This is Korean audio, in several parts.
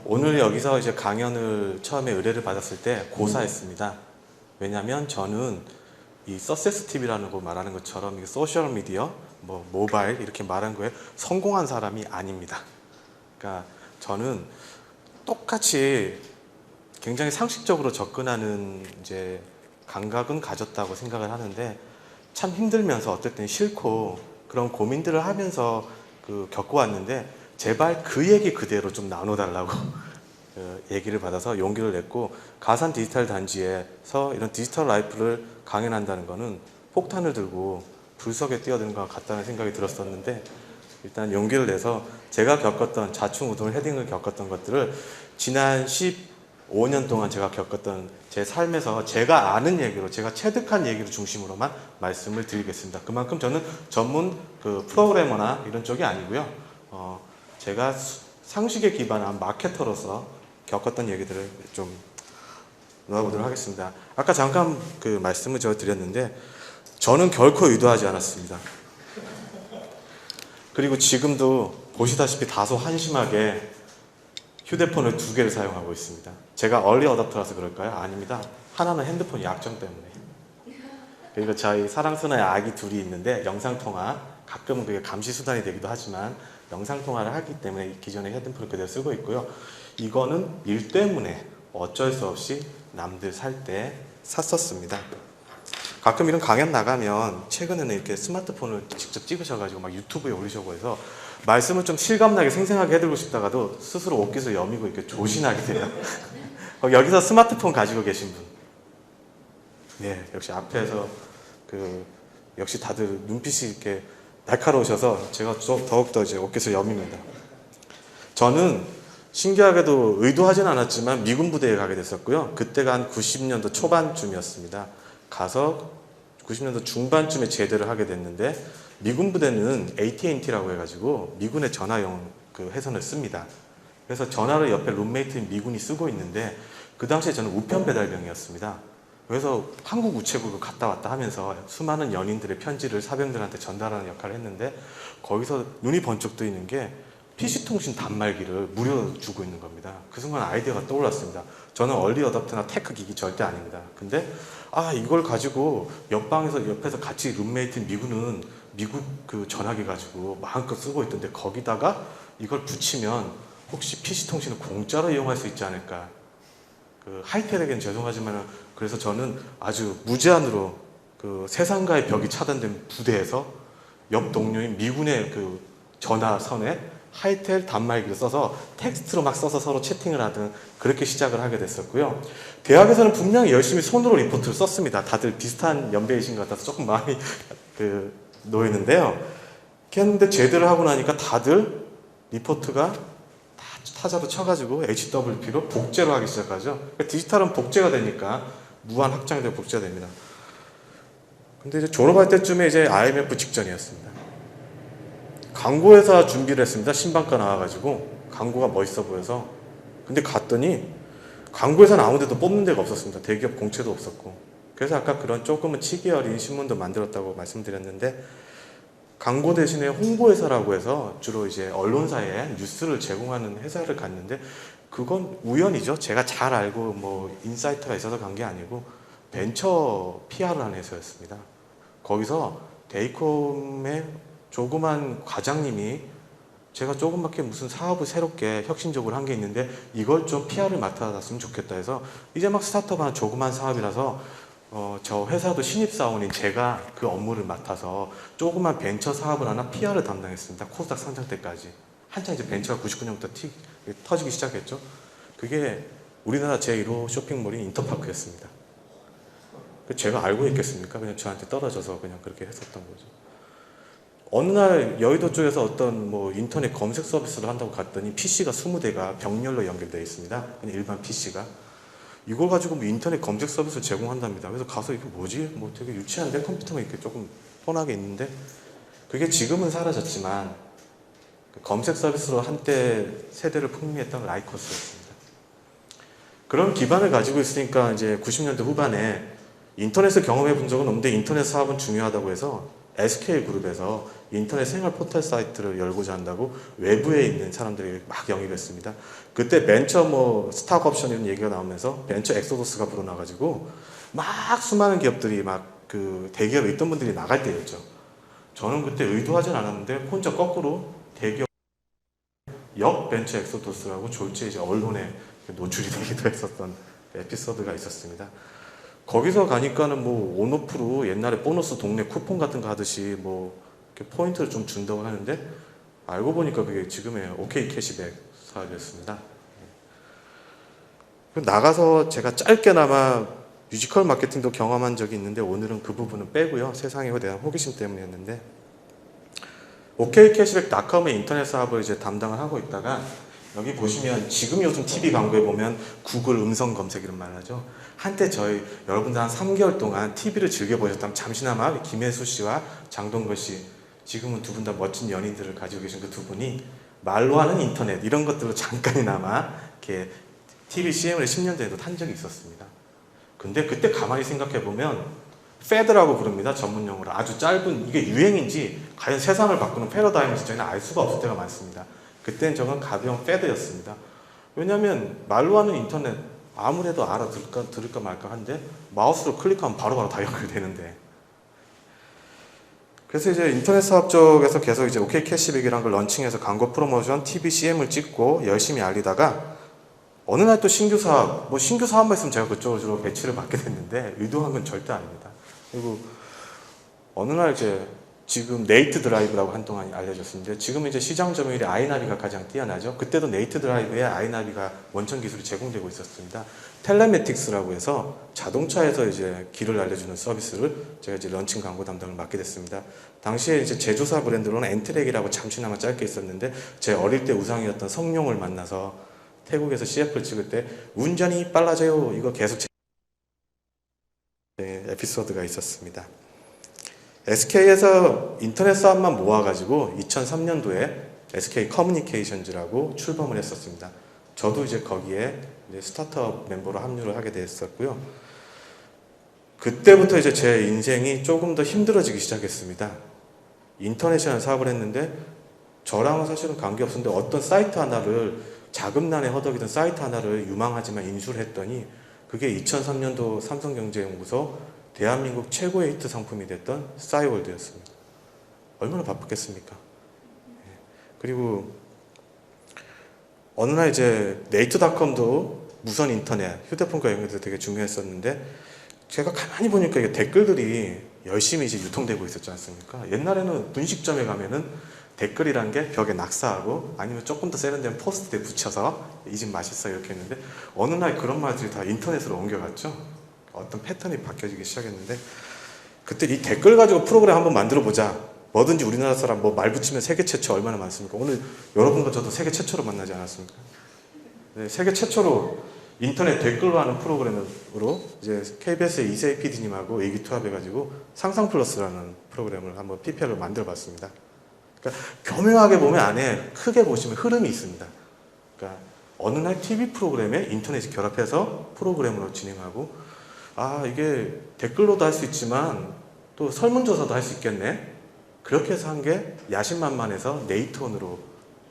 오늘 여기서 이제 강연을 처음에 의뢰를 받았을 때 고사했습니다. 왜냐하면 저는 이 서세스 TV라는 거 말하는 것처럼 이 소셜 미디어, 뭐 모바일 이렇게 말한 거에 성공한 사람이 아닙니다. 그러니까 저는 똑같이 굉장히 상식적으로 접근하는 이제 감각은 가졌다고 생각을 하는데 참 힘들면서 어쨌든 싫고 그런 고민들을 하면서 겪어왔는데 제발 그 얘기 그대로 좀 나눠달라고 얘기를 받아서 용기를 냈고, 가산 디지털 단지에서 이런 디지털 라이프를 강연한다는 거는 폭탄을 들고 불석에 뛰어드는 것 같다는 생각이 들었었는데, 일단 용기를 내서 제가 겪었던 좌충우돌 헤딩을 겪었던 것들을 지난 15년 동안 제가 겪었던 제 삶에서 제가 아는 얘기로, 제가 체득한 얘기를 중심으로만 말씀을 드리겠습니다. 그만큼 저는 전문 프로그래머나 이런 쪽이 아니고요. 제가 상식에 기반한 마케터로서 겪었던 얘기들을 좀 놓아보도록 하겠습니다. 아까 잠깐 말씀을 제가 드렸는데 저는 결코 의도하지 않았습니다. 그리고 지금도 보시다시피 다소 한심하게 휴대폰을 2개를 사용하고 있습니다. 제가 얼리 어답터라서 그럴까요? 아닙니다. 하나는 핸드폰 약정 때문에. 그리고 저희 사랑스러운 아기 둘이 있는데 영상통화, 가끔은 그게 감시수단이 되기도 하지만 영상통화를 하기 때문에 기존의 핸드폰을 그대로 쓰고 있고요. 이거는 일 때문에 어쩔 수 없이 남들 살 때 샀었습니다. 가끔 이런 강연 나가면 최근에는 이렇게 스마트폰을 직접 찍으셔가지고 막 유튜브에 올리셔고 해서 말씀을 좀 실감나게 생생하게 해드리고 싶다가도 스스로 옷깃을 여미고 이렇게 조신하게 돼요. 여기서 스마트폰 가지고 계신 분. 네, 역시 앞에서 역시 다들 눈빛이 이렇게 날카로우셔서 제가 더욱더 이제 옷깃을 여밉니다. 저는 신기하게도 의도하진 않았지만 미군 부대에 가게 됐었고요. 그때가 한 90년도 초반쯤이었습니다. 가서 90년도 중반쯤에 제대를 하게 됐는데, 미군 부대는 AT&T라고 해가지고 미군의 전화용 회선을 씁니다. 그래서 전화를 옆에 룸메이트인 미군이 쓰고 있는데 그 당시에 저는 우편 배달병이었습니다. 그래서 한국 우체국을 갔다 왔다 하면서 수많은 연인들의 편지를 사병들한테 전달하는 역할을 했는데, 거기서 눈이 번쩍 뜨이는 게 PC통신 단말기를 무료로 주고 있는 겁니다. 그 순간 아이디어가 떠올랐습니다. 저는 얼리 어답터나 테크 기기 절대 아닙니다. 근데 이걸 가지고 옆에서 같이 룸메이트인 미군은 미국 전화기 가지고 마음껏 쓰고 있던데 거기다가 이걸 붙이면 혹시 PC통신을 공짜로 이용할 수 있지 않을까. 하이텔에겐 죄송하지만 그래서 저는 아주 무제한으로 세상과의 벽이 차단된 부대에서 옆 동료인 미군의 전화선에 하이텔 단말기를 써서 텍스트로 막 써서 서로 채팅을 하든 그렇게 시작을 하게 됐었고요. 대학에서는 분명히 열심히 손으로 리포트를 썼습니다. 다들 비슷한 연배이신 것 같아서 조금 마음이 놓이는데요. 그런데 제대를 하고 나니까 다들 리포트가 타자로 쳐가지고 HWP로 복제로 하기 시작하죠. 그러니까 디지털은 복제가 되니까 무한 확장이 되고 복제가 됩니다. 근데 이제 졸업할 때쯤에 이제 IMF 직전이었습니다. 광고회사 준비를 했습니다. 신방과 나와가지고 광고가 멋있어 보여서. 근데 갔더니 광고회사는 아무 데도 뽑는 데가 없었습니다. 대기업 공채도 없었고. 그래서 아까 그런 조금은 치기 어린 신문도 만들었다고 말씀드렸는데, 광고 대신에 홍보회사라고 해서 주로 이제 언론사에 뉴스를 제공하는 회사를 갔는데, 그건 우연이죠. 제가 잘 알고 뭐 인사이트가 있어서 간 게 아니고 벤처 PR을 하는 회사였습니다. 거기서 데이콤의 조그만 과장님이 제가 조금밖에 무슨 사업을 새롭게 혁신적으로 한 게 있는데 이걸 좀 PR을 맡아놨으면 좋겠다 해서, 이제 막 스타트업 하는 조그만 사업이라서 저 회사도 신입사원인 제가 그 업무를 맡아서 조그만 벤처 사업을 하나 PR을 담당했습니다. 코스닥 상장 때까지. 한창 이제 벤처가 99년부터 터지기 시작했죠. 그게 우리나라 제1호 쇼핑몰인 인터파크였습니다. 제가 알고 있겠습니까? 그냥 저한테 떨어져서 그냥 그렇게 했었던 거죠. 어느 날 여의도 쪽에서 어떤 뭐 인터넷 검색 서비스를 한다고 갔더니 PC가 20대가 병렬로 연결되어 있습니다. 그냥 일반 PC가. 이걸 가지고 뭐 인터넷 검색 서비스를 제공한답니다. 그래서 가서 이게 뭐지? 뭐 되게 유치한데 컴퓨터가 이렇게 조금 뻔하게 있는데, 그게 지금은 사라졌지만 검색 서비스로 한때 세대를 풍미했던 라이커스였습니다. 그런 기반을 가지고 있으니까 이제 90년대 후반에 인터넷을 경험해 본 적은 없는데 인터넷 사업은 중요하다고 해서 SK그룹에서 인터넷 생활 포털 사이트를 열고자 한다고 외부에 있는 사람들이 막 영입했습니다. 그때 벤처 뭐 스탁 옵션 이런 얘기가 나오면서 벤처 엑소더스가 불어나가지고 막 수많은 기업들이 막 그 대기업에 있던 분들이 나갈 때였죠. 저는 그때 의도하진 않았는데 혼자 거꾸로 대기업 역 벤처 엑소더스라고 졸지에 이제 언론에 노출이 되기도 했었던 에피소드가 있었습니다. 거기서 가니까는 뭐 온오프로 옛날에 보너스 동네 쿠폰 같은 거 하듯이 뭐 이렇게 포인트를 좀 준다고 하는데 알고 보니까 그게 지금의 OK 캐시백 사업이었습니다. 나가서 제가 짧게나마 뮤지컬 마케팅도 경험한 적이 있는데 오늘은 그 부분은 빼고요. 세상에 대한 호기심 때문이었는데 OK캐시백닷컴의 인터넷 사업을 이제 담당을 하고 있다가 여기 보시면 지금 요즘 TV 광고에 보면 구글 음성 검색 이런 말 하죠. 한때 여러분들 한 3개월 동안 TV를 즐겨보셨다면 잠시나마 김혜수 씨와 장동건 씨 지금은 두 분 다 멋진 연인들을 가지고 계신 그 두 분이 말로 하는 인터넷 이런 것들로 잠깐이나마 이렇게 TV CM을 10년 전에도 탄 적이 있었습니다. 근데 그때 가만히 생각해 보면 패드라고 부릅니다. 전문용어로 아주 짧은 이게 유행인지 과연 세상을 바꾸는 패러다임인지 저희는 알 수가 없을 때가 많습니다. 그때는 저건 가벼운 패드였습니다. 왜냐하면 말로 하는 인터넷 아무래도 들을까 말까 한데 마우스로 클릭하면 바로바로 다 연결되는데 그래서 이제 인터넷 사업 쪽에서 계속 이제 OK 캐시백이라는 걸 런칭해서 광고 프로모션, TV CM을 찍고 열심히 알리다가 어느 날 또 신규 사업, 뭐 신규 사업만 있으면 제가 그쪽으로 주로 배치를 받게 됐는데 의도한 건 절대 아닙니다. 그리고 어느 날 이제 지금 네이트 드라이브라고 한동안 알려졌는데 지금 이제 시장 점유율이 아이나비가 가장 뛰어나죠. 그때도 네이트 드라이브에 아이나비가 원천 기술이 제공되고 있었습니다. 텔레매틱스라고 해서 자동차에서 이제 길을 알려주는 서비스를 제가 이제 런칭 광고 담당을 맡게 됐습니다. 당시에 이제 제조사 브랜드로는 엔트랙이라고 잠시나마 짧게 있었는데 제 어릴 때 우상이었던 성룡을 만나서 태국에서 CF를 찍을 때 운전이 빨라져요. 이거 계속 에피소드가 있었습니다. SK에서 인터넷 사업만 모아가지고 2003년도에 SK 커뮤니케이션즈라고 출범을 했었습니다. 저도 이제 거기에 이제 스타트업 멤버로 합류를 하게 됐었고요. 그때부터 이제 제 인생이 조금 더 힘들어지기 시작했습니다. 인터넷이라는 사업을 했는데 저랑은 사실은 관계없었는데 어떤 사이트 하나를 자금난에 허덕이던 사이트 하나를 유망하지만 인수를 했더니 그게 2003년도 삼성경제연구소 대한민국 최고의 히트 상품이 됐던 싸이월드였습니다. 얼마나 바쁘겠습니까? 그리고 어느 날 이제 네이트닷컴도 무선 인터넷, 휴대폰과 연결돼서 되게 중요했었는데 제가 가만히 보니까 이게 댓글들이 열심히 이제 유통되고 있었지 않습니까? 옛날에는 분식점에 가면은 댓글이란 게 벽에 낙서하고 아니면 조금 더 세련된 포스트에 붙여서 이 집 맛있어 이렇게 했는데 어느 날 그런 말들이 다 인터넷으로 옮겨갔죠. 어떤 패턴이 바뀌어지기 시작했는데 그때 이 댓글 가지고 프로그램 한번 만들어 보자. 뭐든지 우리나라 사람 뭐 말 붙이면 세계 최초 얼마나 많습니까? 오늘 여러분과 저도 세계 최초로 만나지 않았습니까? 네, 세계 최초로 인터넷 댓글로 하는 프로그램으로 이제 KBS의 이세희 PD님하고 의기투합해가지고 상상플러스라는 프로그램을 한번 PPL로 만들어봤습니다. 그러니까 교묘하게 보면 안에 크게 보시면 흐름이 있습니다. 그러니까 어느 날 TV 프로그램에 인터넷이 결합해서 프로그램으로 진행하고 이게 댓글로도 할 수 있지만 또 설문조사도 할 수 있겠네. 그렇게 해서 한 게 야심만만해서 네이트온으로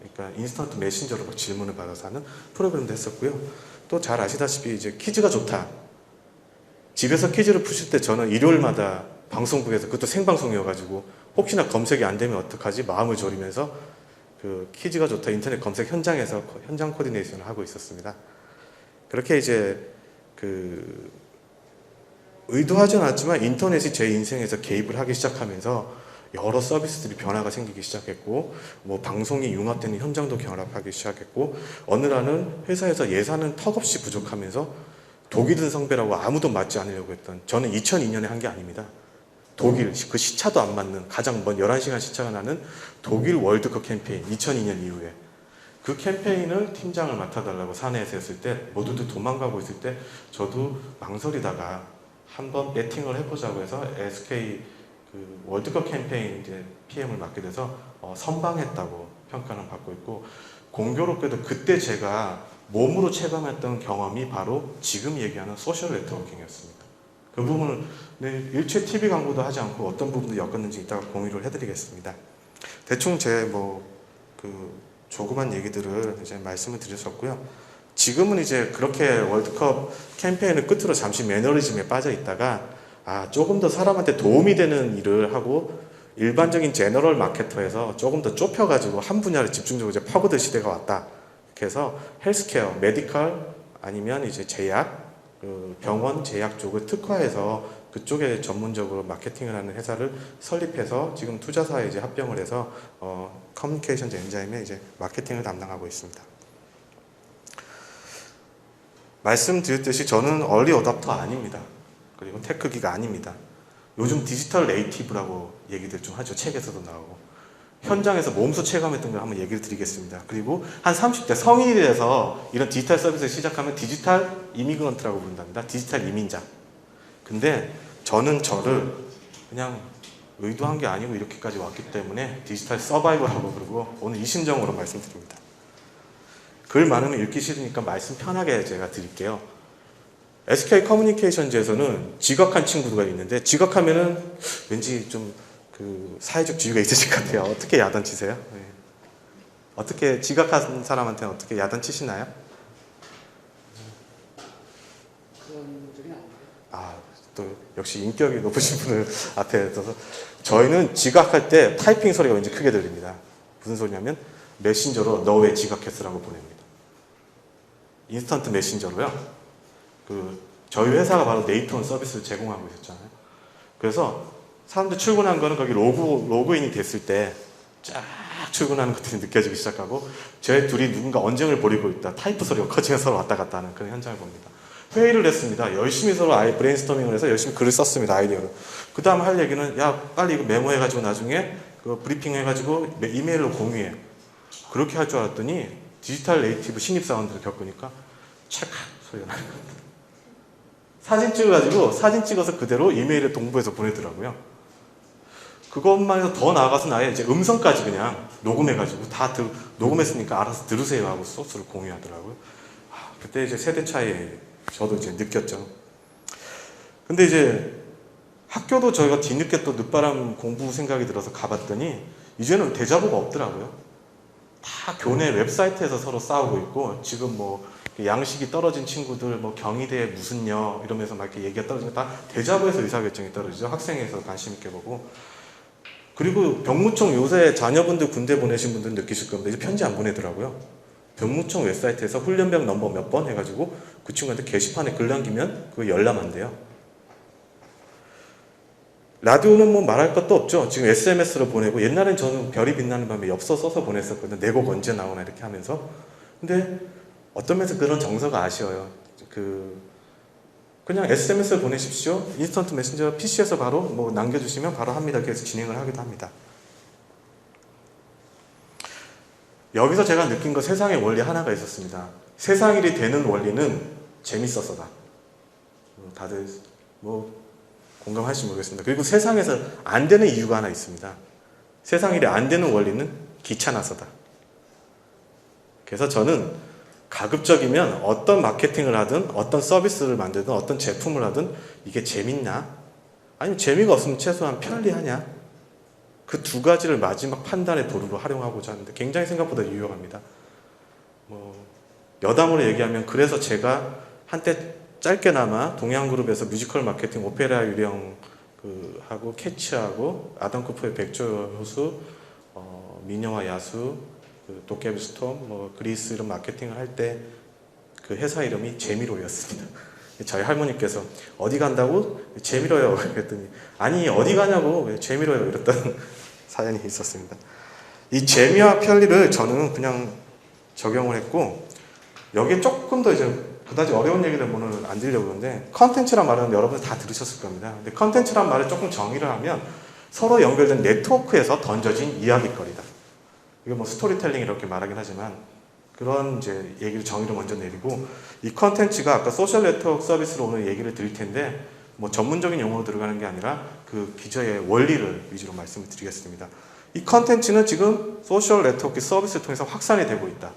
그러니까 인스턴트 메신저로 질문을 받아서 하는 프로그램도 했었고요. 또 잘 아시다시피 이제 퀴즈가 좋다. 집에서 퀴즈를 푸실 때 저는 일요일마다 방송국에서 그것도 생방송이어가지고 혹시나 검색이 안 되면 어떡하지 마음을 졸이면서 그 퀴즈가 좋다 인터넷 검색 현장에서 현장 코디네이션을 하고 있었습니다. 그렇게 이제 그 의도하지 않았지만 인터넷이 제 인생에서 개입을 하기 시작하면서 여러 서비스들이 변화가 생기기 시작했고 뭐 방송이 융합되는 현장도 결합하기 시작했고 어느 날은 회사에서 예산은 턱없이 부족하면서 독이 든 성배라고 아무도 맞지 않으려고 했던 저는 2002년에 한 게 아닙니다. 독일 그 시차도 안 맞는 가장 먼 11시간 시차가 나는 독일 월드컵 캠페인 2002년 이후에 그 캠페인을 팀장을 맡아달라고 사내에서 했을 때 모두들 도망가고 있을 때 저도 망설이다가 한번 배팅을 해보자고 해서 SK 그 월드컵 캠페인 이제 PM을 맡게 돼서 선방했다고 평가는 받고 있고 공교롭게도 그때 제가 몸으로 체감했던 경험이 바로 지금 얘기하는 소셜 네트워킹이었습니다. 그 부분을 일체 TV 광고도 하지 않고 어떤 부분도 엮었는지 이따가 공유를 해드리겠습니다. 대충 제 조그만 얘기들을 이제 말씀을 드렸었고요. 지금은 이제 그렇게 월드컵 캠페인을 끝으로 잠시 매너리즘에 빠져 있다가 조금 더 사람한테 도움이 되는 일을 하고 일반적인 제너럴 마케터에서 조금 더 좁혀가지고 한 분야를 집중적으로 이제 파고들 시대가 왔다. 그래서 헬스케어, 메디컬 아니면 이제 제약, 병원 제약 쪽을 특화해서 그쪽에 전문적으로 마케팅을 하는 회사를 설립해서 지금 투자사에 이제 합병을 해서 커뮤니케이션 엔자임에 이제 마케팅을 담당하고 있습니다. 말씀드렸듯이 저는 얼리 어답터 아닙니다. 그리고 테크기가 아닙니다. 요즘 디지털 네이티브라고 얘기들 좀 하죠. 책에서도 나오고. 현장에서 몸소 체감했던 걸 한번 얘기를 드리겠습니다. 그리고 한 30대 성인이 돼서 이런 디지털 서비스를 시작하면 디지털 이미그런트라고 부른답니다. 디지털 이민자. 근데 저는 저를 그냥 의도한 게 아니고 이렇게까지 왔기 때문에 디지털 서바이벌하고 그러고 오늘 이 심정으로 말씀드립니다. 글 많으면 읽기 싫으니까 말씀 편하게 제가 드릴게요. SK 커뮤니케이션즈에서는 지각한 친구가 있는데 지각하면은 왠지 좀 사회적 지위가 있으실 것 같아요. 어떻게 야단치세요? 네. 어떻게 지각한 사람한테는 어떻게 야단치시나요? 그런 적이 아닌데. 또 역시 인격이 높으신 분을 앞에 둬서 저희는 지각할 때 타이핑 소리가 왠지 크게 들립니다. 무슨 소리냐면 메신저로 너 왜 지각했어라고 보냅니다. 인스턴트 메신저로요. 저희 회사가 바로 네이트원 서비스를 제공하고 있었잖아요. 그래서 사람들 출근한 거는 거기 로그인이 됐을 때 쫙 출근하는 것들이 느껴지기 시작하고 저희 둘이 누군가 언쟁을 벌이고 있다. 타이프 소리가 커지면서 서로 왔다 갔다 하는 그런 현장을 봅니다. 회의를 했습니다. 열심히 서로 브레인스토밍을 해서 열심히 글을 썼습니다. 아이디어를. 그 다음 할 얘기는 야 빨리 이거 메모해가지고 나중에 브리핑 해가지고 이메일로 공유해. 그렇게 할 줄 알았더니 디지털 네이티브 신입사원들을 겪으니까 찰칵 소리가 나는 겁니다. 사진 찍어서 그대로 이메일에 동부해서 보내더라고요. 그것만 해서 더 나아가서 아예 이제 음성까지 그냥 녹음해가지고 다 녹음했으니까 알아서 들으세요 하고 소스를 공유하더라고요. 그때 이제 세대 차이 저도 이제 느꼈죠. 근데 이제 학교도 저희가 뒤늦게 또 늦바람 공부 생각이 들어서 가봤더니 이제는 대자보가 없더라고요. 다 교내 웹사이트에서 서로 싸우고 있고 지금 양식이 떨어진 친구들 경희대 무슨요 이러면서 막 이렇게 얘기가 떨어지면 다 대자보에서 의사결정이 떨어지죠. 학생에서 관심 있게 보고. 그리고 병무청 요새 자녀분들 군대 보내신 분들 느끼실 겁니다. 이제 편지 안 보내더라고요. 병무청 웹사이트에서 훈련병 넘버 몇 번 해가지고 그 친구한테 게시판에 글 남기면 그거 열람한대요. 라디오는 말할 것도 없죠. 지금 SMS로 보내고 옛날엔 저는 별이 빛나는 밤에 엽서 써서 보냈었거든요. 내 곡 언제 나오나 이렇게 하면서. 근데 어떤 면에서 그런 정서가 아쉬워요. 그냥 SMS를 보내십시오. 인스턴트 메신저 PC에서 바로 남겨주시면 바로 합니다. 그래서 진행을 하기도 합니다. 여기서 제가 느낀 거 세상의 원리 하나가 있었습니다. 세상 일이 되는 원리는 재밌어서다. 다들 공감할지 모르겠습니다. 그리고 세상에서 안 되는 이유가 하나 있습니다. 세상 일이 안 되는 원리는 귀찮아서다. 그래서 저는 가급적이면 어떤 마케팅을 하든 어떤 서비스를 만들든 어떤 제품을 하든 이게 재밌냐? 아니면 재미가 없으면 최소한 편리하냐? 그 두 가지를 마지막 판단의 도구로 활용하고자 하는데 굉장히 생각보다 유용합니다. 여담으로 얘기하면 그래서 제가 한때 짧게나마 동양그룹에서 뮤지컬 마케팅 오페라 유령 하고 캐치하고 아담 쿠퍼의 백조효수, 미녀와 야수, 도깨비 스톰, 그리스 이런 마케팅을 할 때 그 회사 이름이 재미로였습니다. 저희 할머니께서 어디 간다고? 재미로요. 그랬더니 아니 어디 가냐고 재미로요 이랬던 사연이 있었습니다. 이 재미와 편리를 저는 그냥 적용을 했고 여기에 조금 더 이제 그다지 어려운 얘기를 오늘 안 드리려고 그러는데 컨텐츠란 말은 여러분 다 들으셨을 겁니다. 근데 컨텐츠란 말을 조금 정의를 하면 서로 연결된 네트워크에서 던져진 이야기거리다. 이거 스토리텔링 이렇게 말하긴 하지만 그런 이제 얘기를 정의를 먼저 내리고 이 컨텐츠가 아까 소셜 네트워크 서비스로 오늘 얘기를 드릴 텐데 전문적인 용어로 들어가는 게 아니라 그 기저의 원리를 위주로 말씀을 드리겠습니다. 이 컨텐츠는 지금 소셜 네트워크 서비스를 통해서 확산이 되고 있다.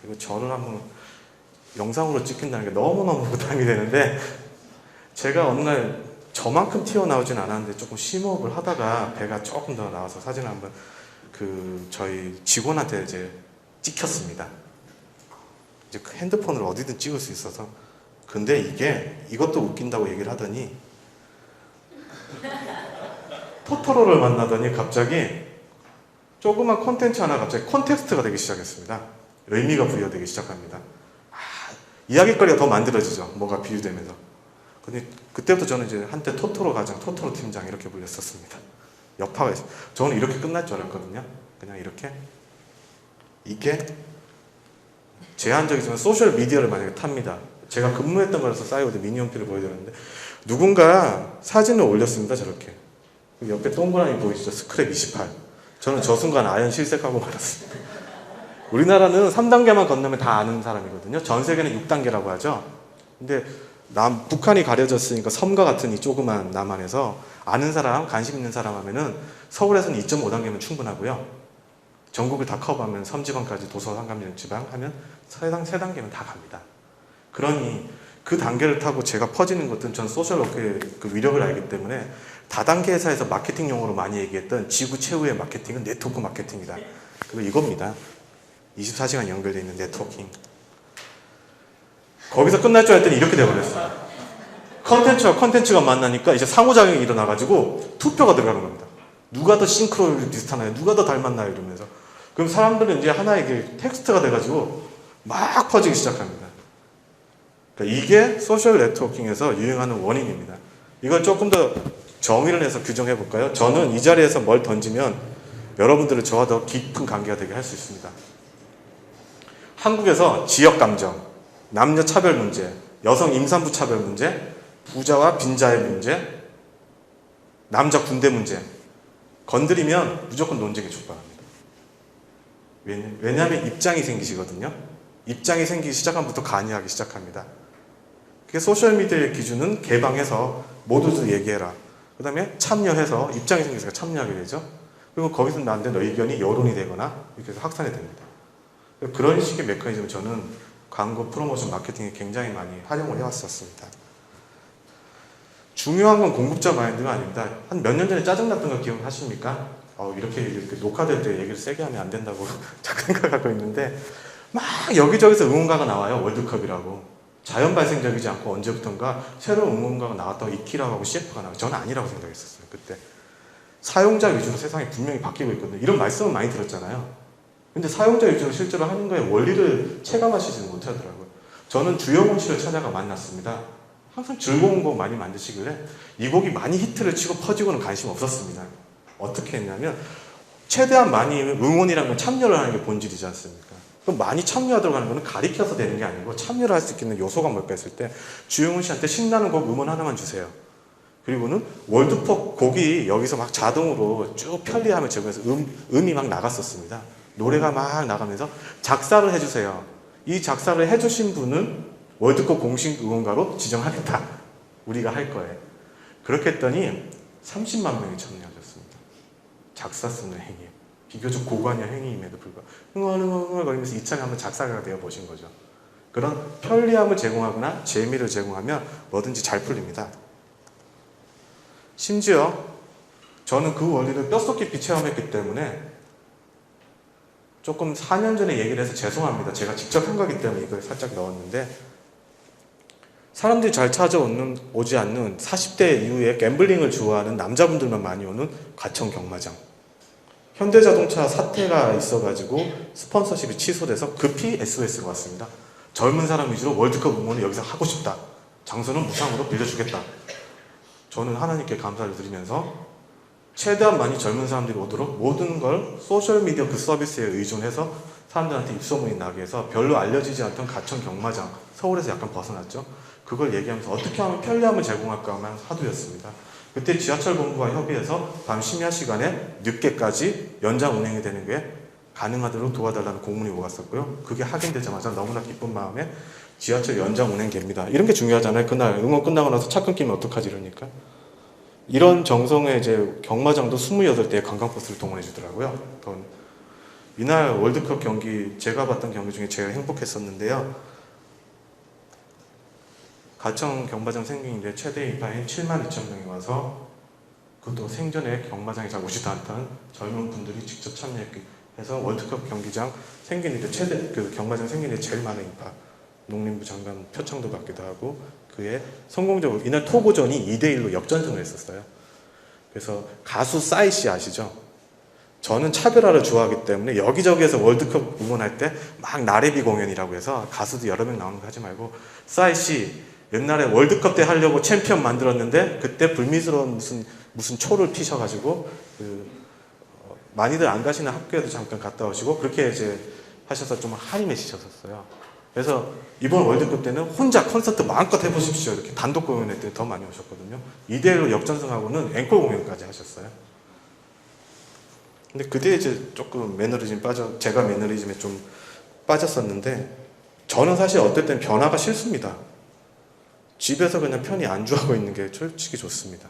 이거 저를 한번 영상으로 찍힌다는 게 너무너무 부담이 되는데 제가 어느 날 저만큼 튀어나오진 않았는데 조금 심호흡을 하다가 배가 조금 더 나와서 사진을 한번 저희 직원한테 이제 찍혔습니다. 이제 그 핸드폰으로 어디든 찍을 수 있어서. 근데 이것도 웃긴다고 얘기를 하더니 토토로를 만나더니 갑자기 조그만 콘텐츠 하나 갑자기 콘텍스트가 되기 시작했습니다. 의미가 부여되기 시작합니다. 이야기거리가 더 만들어지죠. 뭐가 비유되면서. 근데 그때부터 저는 이제 한때 토토로 가장, 토토로 팀장 이렇게 불렸었습니다. 여파가 있어요. 저는 이렇게 끝날 줄 알았거든요. 그냥 이렇게. 이게 제한적이지만 소셜 미디어를 만약에 탑니다. 제가 근무했던 거라서 싸이오드 미니홈피를 보여드렸는데 누군가 사진을 올렸습니다. 저렇게. 옆에 동그라미 보이시죠? 스크랩 28. 저는 저 순간 아연 실색하고 말았습니다. 우리나라는 3단계만 건너면 다 아는 사람이거든요. 전 세계는 6단계라고 하죠. 근데 북한이 가려졌으니까 섬과 같은 이 조그만 남한에서 아는 사람, 관심 있는 사람 하면은 서울에서는 2.5단계면 충분하고요. 전국을 다 커버하면 섬지방까지 도서, 상감면, 지방 하면 3단계면 다 갑니다. 그러니 그 단계를 타고 제가 퍼지는 것은 전 소셜워크의 그 위력을 알기 때문에 다단계 회사에서 마케팅 용어로 많이 얘기했던 지구 최후의 마케팅은 네트워크 마케팅이다. 그리고 이겁니다. 24시간 연결되어 있는 네트워킹. 거기서 끝날 줄 알았더니 이렇게 돼버렸어요. 컨텐츠와 컨텐츠가 만나니까 이제 상호작용이 일어나가지고 투표가 들어가는 겁니다. 누가 더 싱크로율이 비슷하나요? 누가 더 닮았나요? 이러면서. 그럼 사람들은 이제 하나의 텍스트가 돼가지고 막 퍼지기 시작합니다. 그러니까 이게 소셜 네트워킹에서 유행하는 원인입니다. 이걸 조금 더 정의를 해서 규정해 볼까요? 저는 이 자리에서 뭘 던지면 여러분들은 저와 더 깊은 관계가 되게 할 수 있습니다. 한국에서 지역 감정, 남녀 차별 문제, 여성 임산부 차별 문제, 부자와 빈자의 문제, 남자 군대 문제 건드리면 무조건 논쟁에 출발합니다. 왜냐하면 입장이 생기시거든요. 입장이 생기기 시작하면부터 간이하기 시작합니다. 그게 소셜미디어의 기준은 개방해서 모두들 얘기해라. 그 다음에 참여해서 입장이 생기니까 참여하게 되죠. 그리고 거기서 나한테 의견이 여론이 되거나 이렇게 해서 확산이 됩니다. 그런 식의 메커니즘을 저는 광고 프로모션 마케팅에 굉장히 많이 활용을 해왔었습니다. 중요한 건 공급자 마인드가 아닙니다. 한 몇 년 전에 짜증났던 거 기억하십니까? 이렇게 녹화될 때 얘기를 세게 하면 안 된다고 자꾸 생각하고 있는데 막 여기저기서 응원가가 나와요. 월드컵이라고. 자연 발생적이지 않고 언제부턴가 새로운 응원가가 나왔다고 이키라고 하고 CF가 나와요. 저는 아니라고 생각했었어요. 그때. 사용자 위주로 세상이 분명히 바뀌고 있거든요. 이런 말씀은 많이 들었잖아요. 근데 사용자 위주로 실제로 하는 거에 원리를 체감하시지는 못하더라고요. 저는 주영훈 씨를 찾아가 만났습니다. 항상 즐거운 곡 많이 만드시길래 이 곡이 많이 히트를 치고 퍼지고는 관심 없었습니다. 어떻게 했냐면 최대한 많이 응원이라는 건 참여를 하는 게 본질이지 않습니까? 그럼 많이 참여하도록 하는 거는 가리켜서 되는 게 아니고 참여를 할 수 있는 요소가 뭘까 했을 때 주영훈 씨한테 신나는 곡 음원 하나만 주세요. 그리고는 월드컵 곡이 여기서 막 자동으로 쭉 편리함을 제공해서 음이 막 나갔었습니다. 노래가 막 나가면서 작사를 해주세요. 이 작사를 해주신 분은 월드컵 공식 응원가로 지정하겠다. 우리가 할 거예요. 그렇게 했더니 30만 명이 참여하셨습니다. 작사 쓰는 행위. 비교적 고관여 행위임에도 불구하고 흥얼흥얼거리면서 이참에 한번 작사가가 되어 보신 거죠. 그런 편리함을 제공하거나 재미를 제공하면 뭐든지 잘 풀립니다. 심지어 저는 그 원리를 뼛속 깊이 체험했기 때문에 조금 4년 전에 얘기를 해서 죄송합니다. 제가 직접 한 거기 때문에 이걸 살짝 넣었는데 사람들이 잘 찾아오지 않는 40대 이후에 갬블링을 좋아하는 남자분들만 많이 오는 과천 경마장. 현대자동차 사태가 있어가지고 스폰서십이 취소돼서 급히 SOS가 왔습니다. 젊은 사람 위주로 월드컵 응원을 여기서 하고 싶다. 장소는 무상으로 빌려주겠다. 저는 하나님께 감사를 드리면서 최대한 많이 젊은 사람들이 오도록 모든 걸 소셜미디어 그 서비스에 의존해서 사람들한테 입소문이 나게 해서 별로 알려지지 않던 가천 경마장, 서울에서 약간 벗어났죠. 그걸 얘기하면서 어떻게 하면 편리함을 제공할까만 하도였습니다. 그때 지하철 본부와 협의해서 밤 심야 시간에 늦게까지 연장 운행이 되는 게 가능하도록 도와달라는 공문이 오갔었고요. 그게 확인되자마자 너무나 기쁜 마음에 지하철 연장 운행됩니다. 이런 게 중요하잖아요. 그날 응원 끝나고 나서 차 끊기면 어떡하지 이러니까. 이런 정성에 이제 경마장도 28대의 관광버스를 동원해 주더라고요. 이날 월드컵 경기 제가 봤던 경기 중에 제일 행복했었는데요. 가청 경마장 생긴 이래 최대 인파인 72,000명이 와서 그것도 생전에 경마장에 잘 오지도 않던 젊은 분들이 직접 참여해서 월드컵 경기장 생긴 이래 최대 그 경마장 생긴 이래 제일 많은 인파. 농림부 장관 표창도 받기도 하고 그에 성공적으로 이날 토고전이 2대1로 역전승을 했었어요. 그래서 가수 싸이 씨 아시죠? 저는 차별화를 좋아하기 때문에 여기저기에서 월드컵 응원할 때 막 나래비 공연이라고 해서 가수도 여러 명 나오는 거 하지 말고 싸이 씨 옛날에 월드컵 때 하려고 챔피언 만들었는데 그때 불미스러운 무슨 초를 피셔가지고 많이들 안 가시는 학교에도 잠깐 갔다 오시고 그렇게 이제 하셔서 좀 한이 맺히셨었어요. 그래서 이번 월드컵 때는 혼자 콘서트 마음껏 해보십시오. 이렇게 단독 공연할 때 더 많이 오셨거든요. 2대1로 역전승하고는 앵콜 공연까지 하셨어요. 근데 그때 이제 조금 제가 매너리즘에 좀 빠졌었는데 저는 사실 어떨 땐 변화가 싫습니다. 집에서 그냥 편히 안주하고 있는 게 솔직히 좋습니다.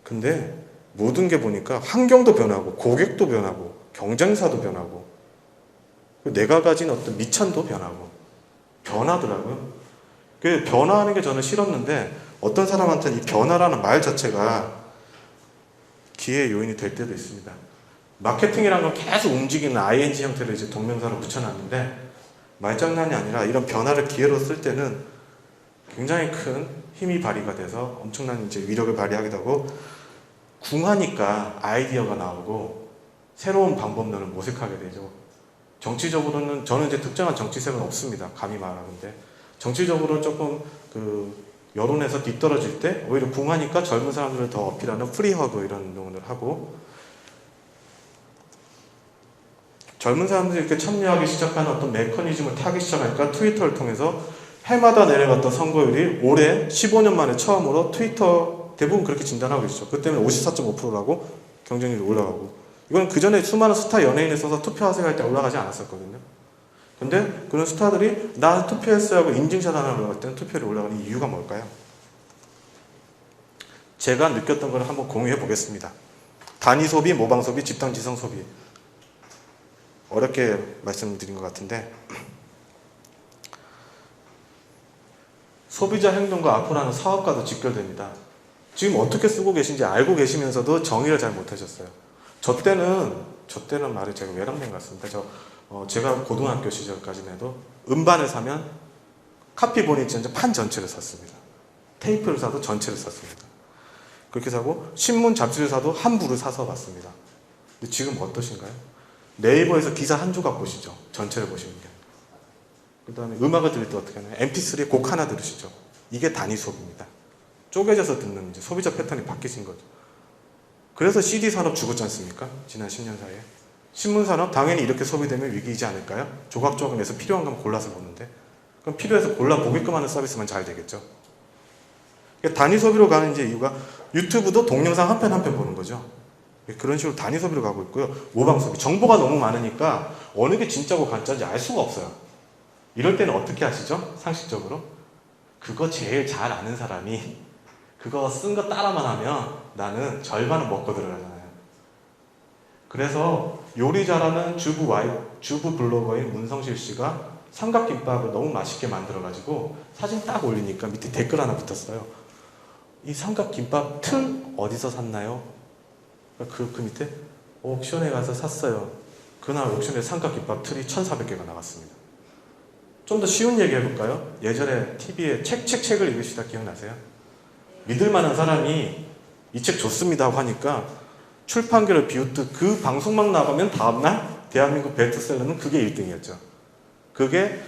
근데 모든 게 보니까 환경도 변하고 고객도 변하고 경쟁사도 변하고 내가 가진 어떤 미천도 변하고 변하더라고요. 그 변화하는 게 저는 싫었는데 어떤 사람한테는 이 변화라는 말 자체가 기회의 요인이 될 때도 있습니다. 마케팅이라는 건 계속 움직이는 ing 형태를 이제 동명사로 붙여놨는데 말장난이 아니라 이런 변화를 기회로 쓸 때는 굉장히 큰 힘이 발휘가 돼서 엄청난 이제 위력을 발휘하기도 하고 궁하니까 아이디어가 나오고 새로운 방법론을 모색하게 되죠. 정치적으로는 저는 이제 특정한 정치색은 없습니다. 감히 말하는데 정치적으로 조금 여론에서 뒤떨어질 때 오히려 궁하니까 젊은 사람들을 더 어필하는 프리허그 이런 운동을 하고 젊은 사람들이 이렇게 참여하기 시작하는 어떤 메커니즘을 타기 시작하니까 트위터를 통해서 해마다 내려갔던 선거율이 올해 15년 만에 처음으로 트위터 대부분 그렇게 진단하고 있죠. 그 때문에 54.5%라고 경쟁률이 올라가고 이건 그 전에 수많은 스타 연예인을 써서 투표하세요 할 때 올라가지 않았었거든요. 근데 그런 스타들이 나 투표했어요 하고 인증샷 하나 올라갈 때는 투표율이 올라가는 이유가 뭘까요? 제가 느꼈던 걸 한번 공유해 보겠습니다. 단위 소비, 모방 소비, 집단 지성 소비. 어렵게 말씀드린 것 같은데 소비자 행동과 앞으로 하는 사업과도 직결됩니다. 지금 어떻게 쓰고 계신지 알고 계시면서도 정의를 잘 못하셨어요. 저 때는 말이 제가 외람된 것 같습니다. 제가 고등학교 시절까지는 해도 음반을 사면 카피본이 전체 판 전체를 샀습니다. 테이프를 사도 전체를 샀습니다. 그렇게 사고 신문 잡지를 사도 한 부를 사서 봤습니다. 근데 지금 어떠신가요? 네이버에서 기사 한 조각 보시죠. 전체를 보시는 게. 그 다음에 음악을 들을 때 어떻게 하나요? mp3에 곡 하나 들으시죠. 이게 단위 소비입니다. 쪼개져서 듣는 이제 소비자 패턴이 바뀌신 거죠. 그래서 CD 산업 죽었지 않습니까? 지난 10년 사이에. 신문 산업 당연히 이렇게 소비되면 위기이지 않을까요? 조각조각 내서 필요한 것만 골라서 보는데 그럼 필요해서 골라보게끔 하는 서비스만 잘 되겠죠. 그러니까 단위 소비로 가는 이제 이유가 유튜브도 동영상 한 편 한 편 보는 거죠. 그런 식으로 단위 소비로 가고 있고요. 모방 소비. 정보가 너무 많으니까 어느 게 진짜고 가짜인지 알 수가 없어요. 이럴 때는 어떻게 하시죠? 상식적으로. 그거 제일 잘 아는 사람이 그거 쓴 거 따라만 하면 나는 절반은 먹고 들어가잖아요. 그래서 요리 잘하는 주부 블로거인 문성실 씨가 삼각김밥을 너무 맛있게 만들어가지고 사진 딱 올리니까 밑에 댓글 하나 붙었어요. 이 삼각김밥 틀 어디서 샀나요? 그 밑에 옥션에 가서 샀어요. 그날 옥션에 삼각김밥 틀이 1,400개가 나갔습니다. 좀 더 쉬운 얘기 해볼까요? 예전에 TV에 책을 읽으시다 기억나세요? 믿을 만한 사람이 이 책 좋습니다 하고 하니까 출판계를 비웃듯 그 방송만 나가면 다음날 대한민국 베스트셀러는 그게 1등이었죠. 그게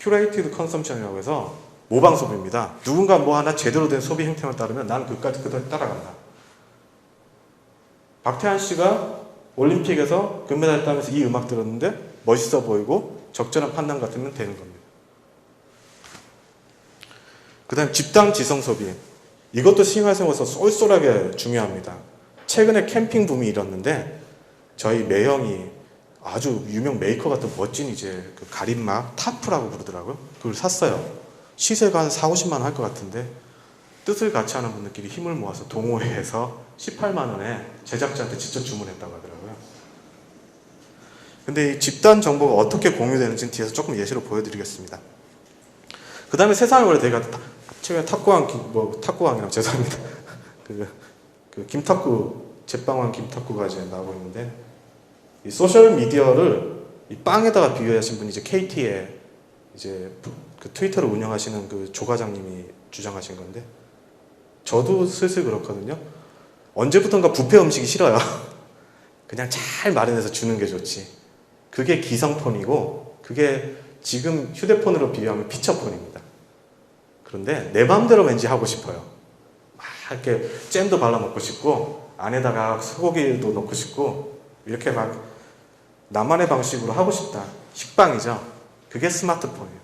큐레이티드 컨섬션이라고 해서 모방 소비입니다. 누군가 뭐 하나 제대로 된 소비 행태만 따르면 나는 그까지 그대로 따라간다. 박태환 씨가 올림픽에서 금메달 따면서 이 음악 들었는데 멋있어 보이고 적절한 판단 같으면 되는 겁니다. 그 다음 집단 지성 소비. 이것도 생활생활에서 쏠쏠하게 중요합니다. 최근에 캠핑 붐이 일었는데 저희 매형이 아주 유명 메이커 같은 멋진 이제 그 가림막 타프라고 부르더라고요. 그걸 샀어요. 시세가 한 4, 50만 원 할 것 같은데 뜻을 같이 하는 분들끼리 힘을 모아서 동호회에서 18만 원에 제작자한테 직접 주문했다고 하더라고요. 근데 이 집단 정보가 어떻게 공유되는지는 뒤에서 조금 예시로 보여드리겠습니다. 그 다음에 세상을 원래 되게 최근에 탁구왕이랑 죄송합니다. 그 김탁구 제빵왕 김탁구가 이제 나오고 있는데 이 소셜 미디어를 이 빵에다가 비유하신 분이 이제 KT의 이제 그 트위터를 운영하시는 그 조 과장님이 주장하신 건데 저도 슬슬 그렇거든요. 언제부턴가 뷔페 음식이 싫어요. 그냥 잘 마련해서 주는 게 좋지. 그게 기성폰이고 그게 지금 휴대폰으로 비유하면 피처폰입니다. 그런데 내 마음대로 왠지 하고 싶어요. 막 이렇게 잼도 발라 먹고 싶고 안에다가 소고기도 넣고 싶고 이렇게 막 나만의 방식으로 하고 싶다. 식빵이죠. 그게 스마트폰이에요.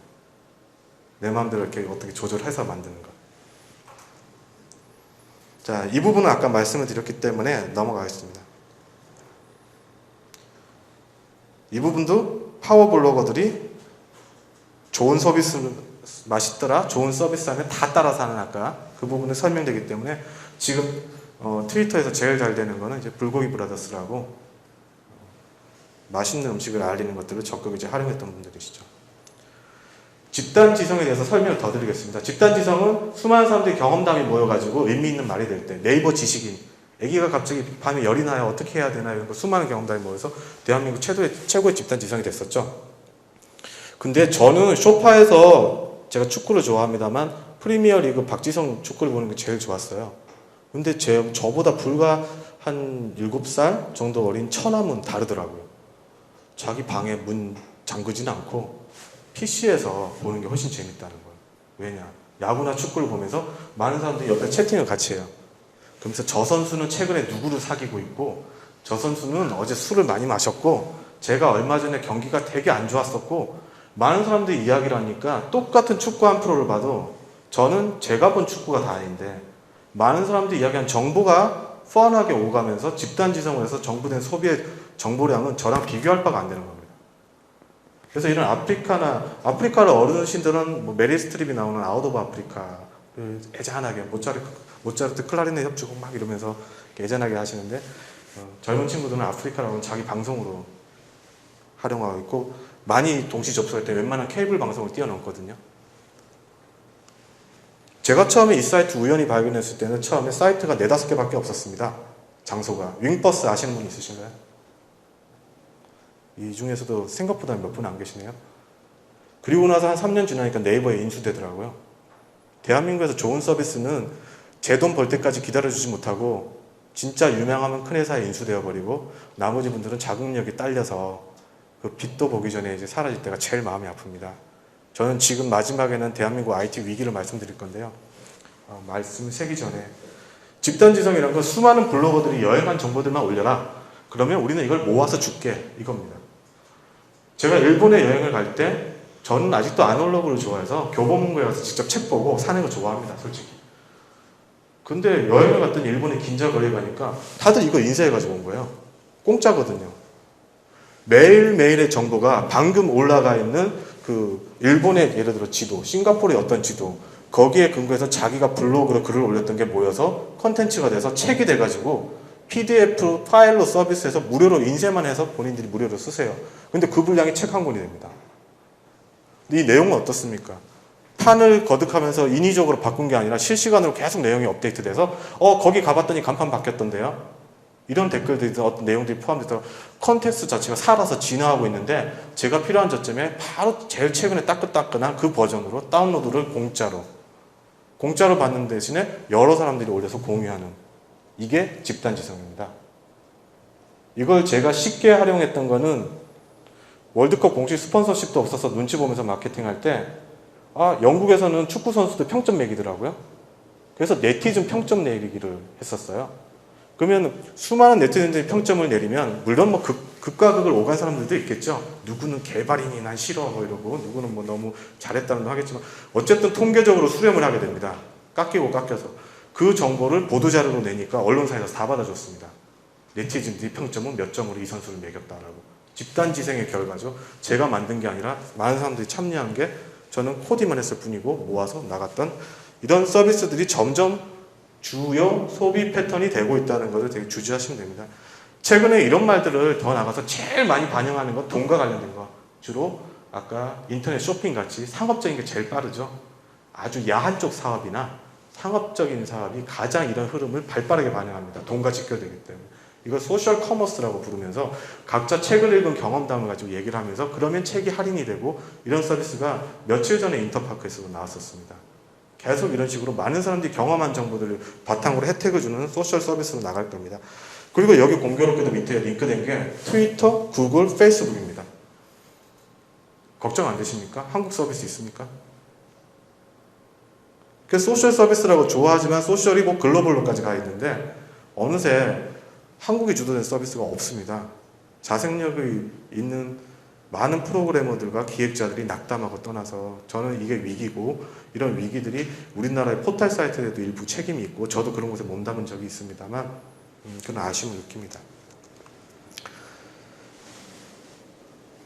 내 마음대로 이렇게 어떻게 조절해서 만드는 거. 자, 이 부분은 아까 말씀을 드렸기 때문에 넘어가겠습니다. 이 부분도 파워블로거들이 좋은 서비스 맛있더라, 좋은 서비스 하면 다 따라서 하는 아까 그 부분을 설명되기 때문에 지금 트위터에서 제일 잘 되는 거는 이제 불고기 브라더스라고 맛있는 음식을 알리는 것들을 적극 이제 활용했던 분들이시죠. 집단지성에 대해서 설명을 더 드리겠습니다. 집단지성은 수많은 사람들이 경험담이 모여가지고 의미 있는 말이 될 때 네이버 지식인 아기가 갑자기 밤에 열이 나요 어떻게 해야 되나 이런 거 수많은 경험담이 모여서 대한민국 최고의 집단지성이 됐었죠. 근데 저는 소파에서 제가 축구를 좋아합니다만 프리미어리그 박지성 축구를 보는 게 제일 좋았어요. 근데 저보다 불과 한 7살 정도 어린 처남은 다르더라고요. 자기 방에 문 잠그지는 않고 PC에서 보는 게 훨씬 재밌다는 거예요. 왜냐? 야구나 축구를 보면서 많은 사람들이 옆에 채팅을 같이 해요. 그러면서 저 선수는 최근에 누구를 사귀고 있고 저 선수는 어제 술을 많이 마셨고 제가 얼마 전에 경기가 되게 안 좋았었고 많은 사람들이 이야기를 하니까 똑같은 축구 한 프로를 봐도 저는 제가 본 축구가 다 아닌데 많은 사람들이 이야기한 정보가 뻔하게 오가면서 집단지성을 해서 정부된 소비의 정보량은 저랑 비교할 바가 안 되는 겁니다. 그래서 이런 아프리카를 어르신들은 뭐 메릴 스트립이 나오는 아웃 오브 아프리카를 애잔하게 모차르트 클라리넷 협주곡 막 이러면서 애잔하게 하시는데 젊은 친구들은 아프리카라고는 자기 방송으로 활용하고 있고 많이 동시 접속할 때 웬만한 케이블 방송을 뛰어넘거든요. 제가 처음에 이 사이트 우연히 발견했을 때는 처음에 사이트가 4-5개밖에 없었습니다. 장소가. 윙버스 아시는 분 있으신가요? 이 중에서도 생각보다 몇 분 안 계시네요. 그리고 나서 한 3년 지나니까 네이버에 인수되더라고요. 대한민국에서 좋은 서비스는 제 돈 벌 때까지 기다려주지 못하고 진짜 유명하면 큰 회사에 인수되어 버리고 나머지 분들은 자금력이 딸려서 그 빛도 보기 전에 이제 사라질 때가 제일 마음이 아픕니다. 저는 지금 마지막에는 대한민국 IT 위기를 말씀드릴 건데요. 말씀 세기 전에 집단지성이라는 건 수많은 블로거들이 여행한 정보들만 올려라. 그러면 우리는 이걸 모아서 줄게. 이겁니다. 제가 일본에 여행을 갈 때 저는 아직도 아날로그를 좋아해서 교보문고에 가서 직접 책 보고 사는 거 좋아합니다. 솔직히. 근데 여행을 갔더니 일본에 긴자거리에 가니까 다들 이거 인쇄해가지고 온 거예요. 공짜거든요. 매일매일의 정보가 방금 올라가 있는 그 일본의 예를 들어 지도, 싱가포르의 어떤 지도 거기에 근거해서 자기가 블로그로 글을 올렸던 게 모여서 컨텐츠가 돼서 책이 돼가지고 PDF 파일로 서비스해서 무료로 인쇄만 해서 본인들이 무료로 쓰세요. 근데 그 분량이 책 한 권이 됩니다. 이 내용은 어떻습니까? 판을 거듭하면서 인위적으로 바꾼 게 아니라 실시간으로 계속 내용이 업데이트돼서 거기 가봤더니 간판 바뀌었던데요. 이런 댓글들이 어떤 내용들이 포함돼서 컨텐츠 자체가 살아서 진화하고 있는데 제가 필요한 저점에 바로 제일 최근에 따끈따끈한 그 버전으로 다운로드를 공짜로 받는 대신에 여러 사람들이 올려서 공유하는 이게 집단지성입니다. 이걸 제가 쉽게 활용했던 거는 월드컵 공식 스폰서십도 없어서 눈치 보면서 마케팅할 때 영국에서는 축구 선수들 평점 매기더라고요. 그래서 네티즌 평점 내리기를 했었어요. 그러면 수많은 네티즌들이 평점을 내리면 물론 뭐 극과 극을 오간 사람들도 있겠죠. 누구는 개발이니 난 싫어 뭐 이러고 누구는 뭐 너무 잘했다는 거 하겠지만 어쨌든 통계적으로 수렴을 하게 됩니다. 깎이고 깎여서 그 정보를 보도자료로 내니까 언론사에서 다 받아줬습니다. 네티즌들이 평점은 몇 점으로 이 선수를 매겼다라고. 집단지성의 결과죠. 제가 만든 게 아니라 많은 사람들이 참여한 게 저는 코디만 했을 뿐이고 모아서 나갔던 이런 서비스들이 점점 주요 소비 패턴이 되고 있다는 것을 되게 주지하시면 됩니다. 최근에 이런 말들을 더 나가서 제일 많이 반영하는 건 돈과 관련된 거. 주로 아까 인터넷 쇼핑 같이 상업적인 게 제일 빠르죠. 아주 야한 쪽 사업이나 상업적인 사업이 가장 이런 흐름을 발빠르게 반영합니다. 돈과 직결되기 때문에. 이걸 소셜 커머스라고 부르면서 각자 책을 읽은 경험담을 가지고 얘기를 하면서 그러면 책이 할인이 되고 이런 서비스가 며칠 전에 인터파크에서도 나왔었습니다. 계속 이런 식으로 많은 사람들이 경험한 정보들을 바탕으로 혜택을 주는 소셜 서비스로 나갈 겁니다. 그리고 여기 공교롭게도 밑에 링크된 게 트위터, 구글, 페이스북입니다. 걱정 안 되십니까? 한국 서비스 있습니까? 그 소셜 서비스라고 좋아하지만 소셜이 뭐 글로벌로까지 가 있는데 어느새 한국이 주도된 서비스가 없습니다. 자생력이 있는 많은 프로그래머들과 기획자들이 낙담하고 떠나서 저는 이게 위기고 이런 위기들이 우리나라의 포털 사이트에도 일부 책임이 있고 저도 그런 곳에 몸담은 적이 있습니다만 그런 아쉬움을 느낍니다.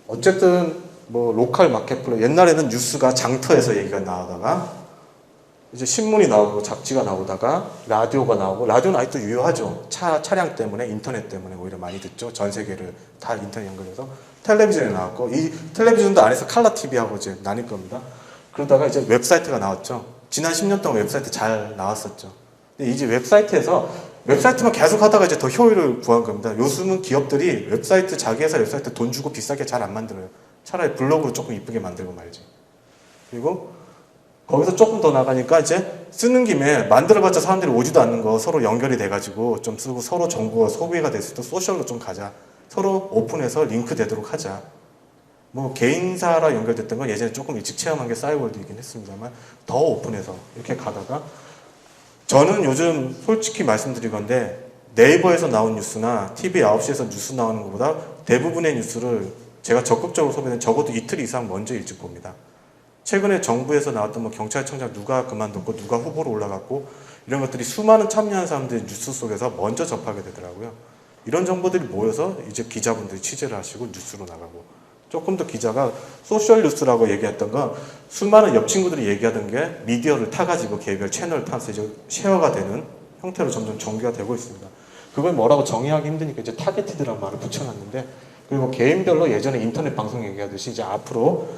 어쨌든 뭐 로컬 마켓플레이스 옛날에는 뉴스가 장터에서 얘기가 나오다가 이제 신문이 나오고 잡지가 나오다가 라디오가 나오고 라디오는 아직도 유효하죠. 차량 때문에 인터넷 때문에 오히려 많이 듣죠. 전 세계를 다 인터넷 연결해서 텔레비전에 나왔고 이 텔레비전도 안에서 칼라 TV하고 이제 나뉠 겁니다. 그러다가 이제 웹사이트가 나왔죠. 지난 10년 동안 웹사이트 잘 나왔었죠. 근데 이제 웹사이트만 계속 하다가 이제 더 효율을 구한 겁니다. 요즘은 기업들이 웹사이트 자기 회사 웹사이트 돈 주고 비싸게 잘 안 만들어요. 차라리 블로그로 조금 이쁘게 만들고 말지. 그리고 거기서 조금 더 나가니까 이제 쓰는 김에 만들어봤자 사람들이 오지도 않는 거 서로 연결이 돼가지고 좀 쓰고 서로 정보가 소비가 됐을 때 소셜로 좀 가자. 서로 오픈해서 링크 되도록 하자. 뭐 개인사라 연결됐던 건 예전에 조금 일찍 체험한 게 싸이월드이긴 했습니다만 더 오픈해서 이렇게 가다가 저는 요즘 솔직히 말씀드리건데 네이버에서 나온 뉴스나 TV 9시에서 뉴스 나오는 것보다 대부분의 뉴스를 제가 적극적으로 소비는 적어도 이틀 이상 먼저 일찍 봅니다. 최근에 정부에서 나왔던 뭐 경찰청장 누가 그만뒀고 누가 후보로 올라갔고 이런 것들이 수많은 참여한 사람들이 뉴스 속에서 먼저 접하게 되더라고요. 이런 정보들이 모여서 이제 기자분들이 취재를 하시고 뉴스로 나가고 조금 더 기자가 소셜 뉴스라고 얘기했던 건 수많은 옆 친구들이 얘기하던 게 미디어를 타가지고 개별 채널 타서 이제 쉐어가 되는 형태로 점점 전개가 되고 있습니다. 그걸 뭐라고 정의하기 힘드니까 이제 타겟티드라는 말을 붙여놨는데 그리고 개인별로 예전에 인터넷 방송 얘기하듯이 이제 앞으로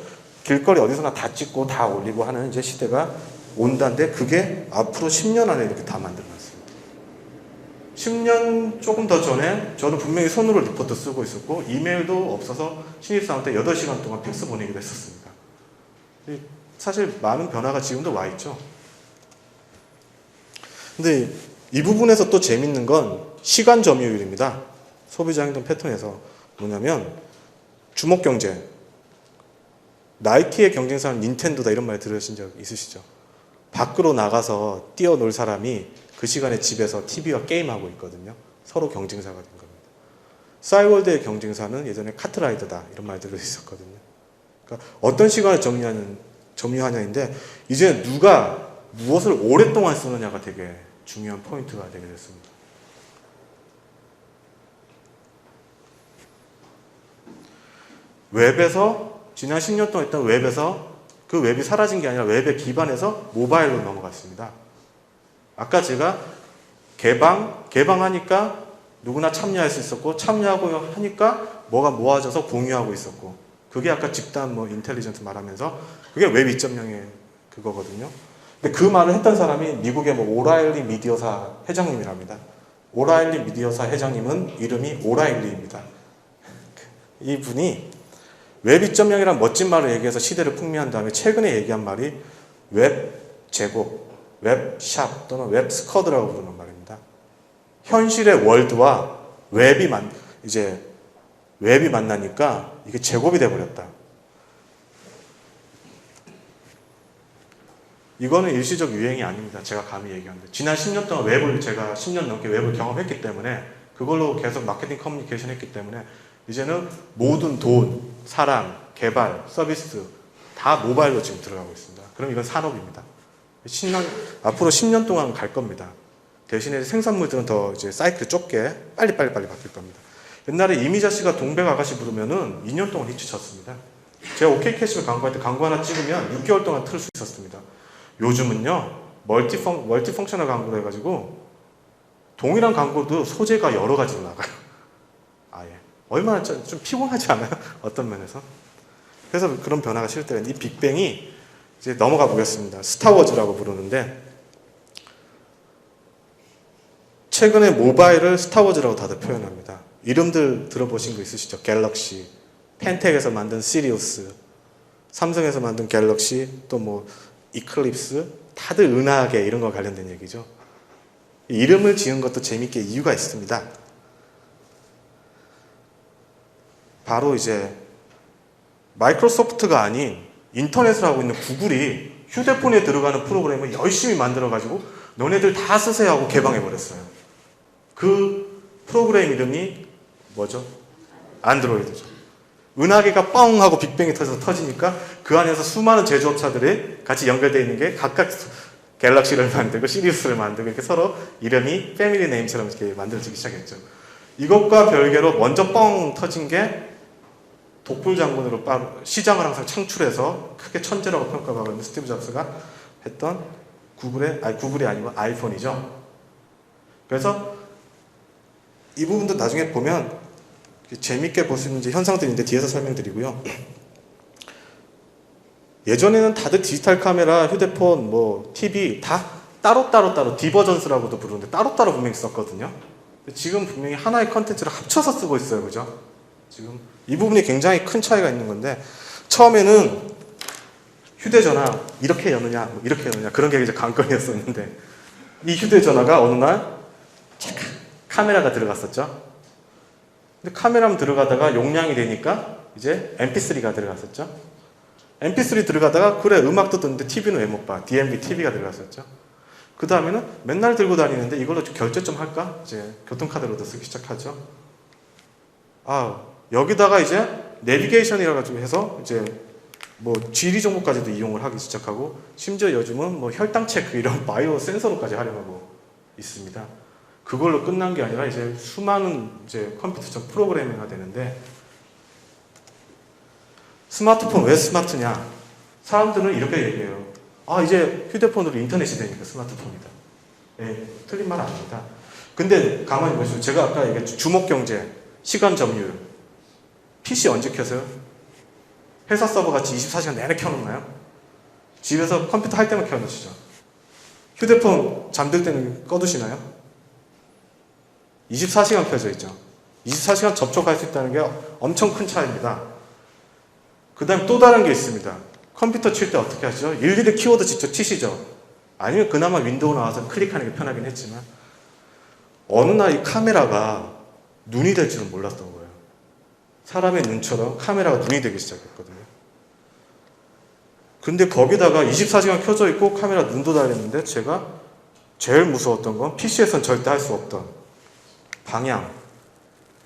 길거리 어디서나 다 찍고 다 올리고 하는 이제 시대가 온다는데 그게 앞으로 10년 안에 이렇게 다 만들어놨습니다. 10년 조금 더 전에 저는 분명히 손으로 리포트 쓰고 있었고 이메일도 없어서 신입사원 때 8시간 동안 팩스 보내기도 했었습니다. 사실 많은 변화가 지금도 와 있죠. 근데 이 부분에서 또 재밌는 건 시간 점유율입니다. 소비자 행동 패턴에서 뭐냐면 주목 경쟁. 나이키의 경쟁사는 닌텐도다 이런 말 들으신 적 있으시죠? 밖으로 나가서 뛰어놀 사람이 그 시간에 집에서 TV와 게임하고 있거든요. 서로 경쟁사가 된 겁니다. 싸이월드의 경쟁사는 예전에 카트라이더다 이런 말들도 있었거든요. 그러니까 어떤 시간을 점유하냐인데 이제 누가 무엇을 오랫동안 쓰느냐가 되게 중요한 포인트가 되게 됐습니다. 웹에서 지난 10년 동안 했던 웹에서 그 웹이 사라진 게 아니라 웹에 기반해서 모바일로 넘어갔습니다. 아까 제가 개방하니까 누구나 참여할 수 있었고 참여하고 하니까 뭐가 모아져서 공유하고 있었고 그게 아까 집단 뭐 인텔리전트 말하면서 그게 웹 2.0의 그거거든요. 근데 그 말을 했던 사람이 미국의 뭐 오라일리 미디어사 회장님이랍니다. 오라일리 미디어사 회장님은 이름이 오라일리입니다. 이분이 웹 2.0이란 멋진 말을 얘기해서 시대를 풍미한 다음에 최근에 얘기한 말이 웹 제곱, 웹샵 또는 웹스쿼드라고 부르는 말입니다. 현실의 월드와 웹이 만나니까 이게 제곱이 돼버렸다. 이거는 일시적 유행이 아닙니다. 제가 감히 얘기하는데 지난 10년 동안 제가 10년 넘게 웹을 경험했기 때문에 그걸로 계속 마케팅 커뮤니케이션 했기 때문에 이제는 모든 돈, 사람, 개발, 서비스 다 모바일로 지금 들어가고 있습니다. 그럼 이건 산업입니다. 앞으로 10년 동안 갈 겁니다. 대신에 생산물들은 더 이제 사이클 좁게 빨리 바뀔 겁니다. 옛날에 이미자 씨가 동백 아가씨 부르면은 2년 동안 히트 쳤습니다. 제가 OK 캐시를 광고할 때 광고 하나 찍으면 6개월 동안 틀 수 있었습니다. 요즘은요 멀티펑셔널 광고로 해가지고 동일한 광고도 소재가 여러 가지로 나가요. 얼마나 좀 피곤하지 않아요? 어떤 면에서. 그래서 그런 변화가 싫을 때는 이 빅뱅이 이제 넘어가 보겠습니다. 스타워즈라고 부르는데 최근에 모바일을 스타워즈라고 다들 표현합니다. 이름들 들어보신 거 있으시죠? 갤럭시, 펜텍에서 만든 시리우스, 삼성에서 만든 갤럭시, 또 뭐 이클립스, 다들 은하계 이런 거 관련된 얘기죠. 이름을 지은 것도 재밌게 이유가 있습니다. 바로 이제 마이크로소프트가 아닌 인터넷을 하고 있는 구글이 휴대폰에 들어가는 프로그램을 열심히 만들어가지고 너네들 다 쓰세요 하고 개방해버렸어요. 그 프로그램 이름이 뭐죠? 안드로이드죠. 은하계가 뻥 하고 빅뱅이 터져서 터지니까 그 안에서 수많은 제조업체들이 같이 연결되어 있는 게 각각 갤럭시를 만들고 시리우스를 만들고 이렇게 서로 이름이 패밀리 네임처럼 이렇게 만들어지기 시작했죠. 이것과 별개로 먼저 뻥 터진 게 독불 장군으로 시장을 항상 창출해서 크게 천재라고 평가받고 있는 스티브 잡스가 했던 구글이 아니고 아이폰이죠. 그래서 이 부분도 나중에 보면 재밌게 볼 수 있는 현상들인데 뒤에서 설명드리고요. 예전에는 다들 디지털 카메라, 휴대폰, 뭐 TV 다 따로 디버전스라고도 부르는데 따로따로 분명히 썼거든요. 지금 분명히 하나의 컨텐츠를 합쳐서 쓰고 있어요. 그죠? 지금 이 부분이 굉장히 큰 차이가 있는 건데 처음에는 휴대전화 이렇게 여느냐 이렇게 여느냐 그런 게 이제 관건이었었는데 이 휴대전화가 어느 날 카메라가 들어갔었죠. 근데 카메라만 들어가다가 용량이 되니까 이제 MP3가 들어갔었죠. MP3 들어가다가 그래 음악도 듣는데 TV는 왜 못 봐? DMB TV가 들어갔었죠. 그 다음에는 맨날 들고 다니는데 이걸로 좀 결제 좀 할까? 이제 교통카드로도 쓰기 시작하죠. 여기다가 이제 내비게이션이라 가지고 해서 이제 뭐 지리 정보까지도 이용을 하기 시작하고 심지어 요즘은 뭐 혈당 체크 이런 바이오 센서로까지 활용하고 있습니다. 그걸로 끝난 게 아니라 이제 수많은 이제 컴퓨터적 프로그래밍이 되는데 스마트폰 왜 스마트냐? 사람들은 이렇게 얘기해요. 이제 휴대폰으로 인터넷이 되니까 스마트폰이다. 틀린 말 아닙니다. 근데 가만히 보시죠. 제가 아까 얘기했죠. 주목경제, 시간 점유율. PC 언제 켜세요? 회사 서버 같이 24시간 내내 켜놓나요? 집에서 컴퓨터 할 때만 켜놓으시죠. 휴대폰 잠들 때는 꺼두시나요? 24시간 켜져 있죠. 24시간 접촉할 수 있다는 게 엄청 큰 차이입니다. 그 다음에 또 다른 게 있습니다. 컴퓨터 칠 때 어떻게 하시죠? 일일이 키워드 직접 치시죠. 아니면 그나마 윈도우 나와서 클릭하는 게 편하긴 했지만 어느 날 이 카메라가 눈이 될 줄은 몰랐던 거예요. 사람의 눈처럼 카메라가 눈이 되기 시작했거든요. 근데 거기다가 24시간 켜져 있고 카메라 눈도 달렸는데 제가 제일 무서웠던 건 PC에선 절대 할 수 없던 방향,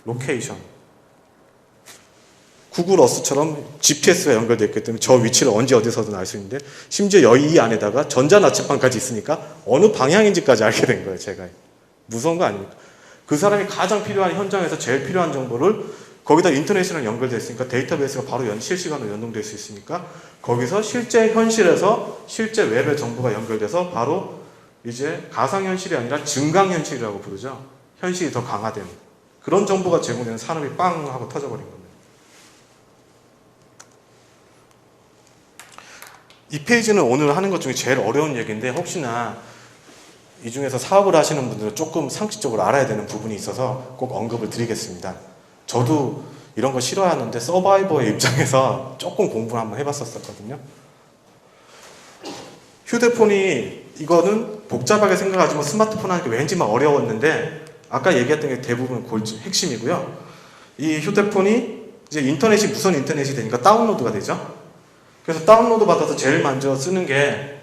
로케이션. 구글 어스처럼 GPS가 연결되어 있기 때문에 저 위치를 언제 어디서든 알 수 있는데 심지어 이 안에다가 전자나침반까지 있으니까 어느 방향인지까지 알게 된 거예요. 제가. 무서운 거 아닙니까? 그 사람이 가장 필요한 현장에서 제일 필요한 정보를 거기다 인터넷이랑 연결되어 있으니까 데이터베이스가 바로 실시간으로 연동될 수 있으니까 거기서 실제 현실에서 실제 웹의 정보가 연결돼서 바로 이제 가상현실이 아니라 증강현실이라고 부르죠. 현실이 더 강화된 그런 정보가 제공되는 산업이 빵 하고 터져버린 겁니다. 이 페이지는 오늘 하는 것 중에 제일 어려운 얘기인데 혹시나 이 중에서 사업을 하시는 분들은 조금 상식적으로 알아야 되는 부분이 있어서 꼭 언급을 드리겠습니다. 저도 이런 거 싫어하는데 서바이버의 입장에서 조금 공부를 한번 해봤었거든요. 휴대폰이 이거는 복잡하게 생각하지만 스마트폰 하는 게 왠지 막 어려웠는데 아까 얘기했던 게 대부분 핵심이고요. 이 휴대폰이 이제 인터넷이 무선 인터넷이 되니까 다운로드가 되죠. 그래서 다운로드 받아서 제일 먼저 쓰는 게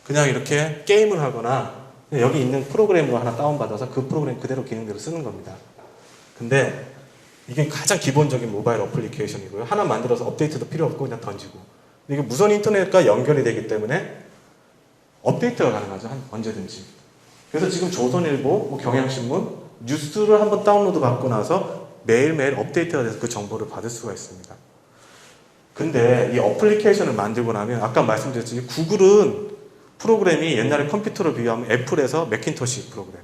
그냥 이렇게 게임을 하거나 여기 있는 프로그램으로 하나 다운받아서 그 프로그램 그대로 기능대로 쓰는 겁니다. 근데 이게 가장 기본적인 모바일 어플리케이션이고요. 하나 만들어서 업데이트도 필요 없고 그냥 던지고. 이게 무선 인터넷과 연결이 되기 때문에 업데이트가 가능하죠. 언제든지. 그래서 지금 조선일보, 뭐 경향신문, 뉴스를 한번 다운로드 받고 나서 매일매일 업데이트가 돼서 그 정보를 받을 수가 있습니다. 근데 이 어플리케이션을 만들고 나면 아까 말씀드렸듯이 구글은 프로그램이 옛날에 컴퓨터로 비교하면 애플에서 매킨토시 프로그램.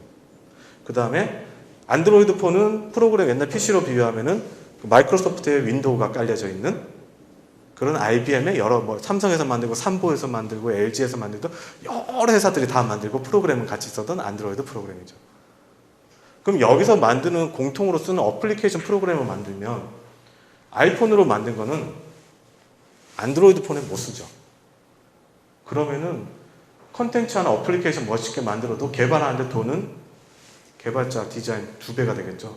그 다음에 안드로이드 폰은 프로그램 옛날 PC로 비교하면은 마이크로소프트의 윈도우가 깔려져 있는 그런 IBM의 여러 뭐 삼성에서 만들고 삼보에서 만들고 LG에서 만들고 여러 회사들이 다 만들고 프로그램을 같이 쓰던 안드로이드 프로그램이죠. 그럼 여기서 만드는 공통으로 쓰는 어플리케이션 프로그램을 만들면 아이폰으로 만든 거는 안드로이드 폰에 못 쓰죠. 그러면은 컨텐츠 하나 어플리케이션 멋있게 만들어도 개발하는데 돈은 개발자 디자인 2배가 되겠죠.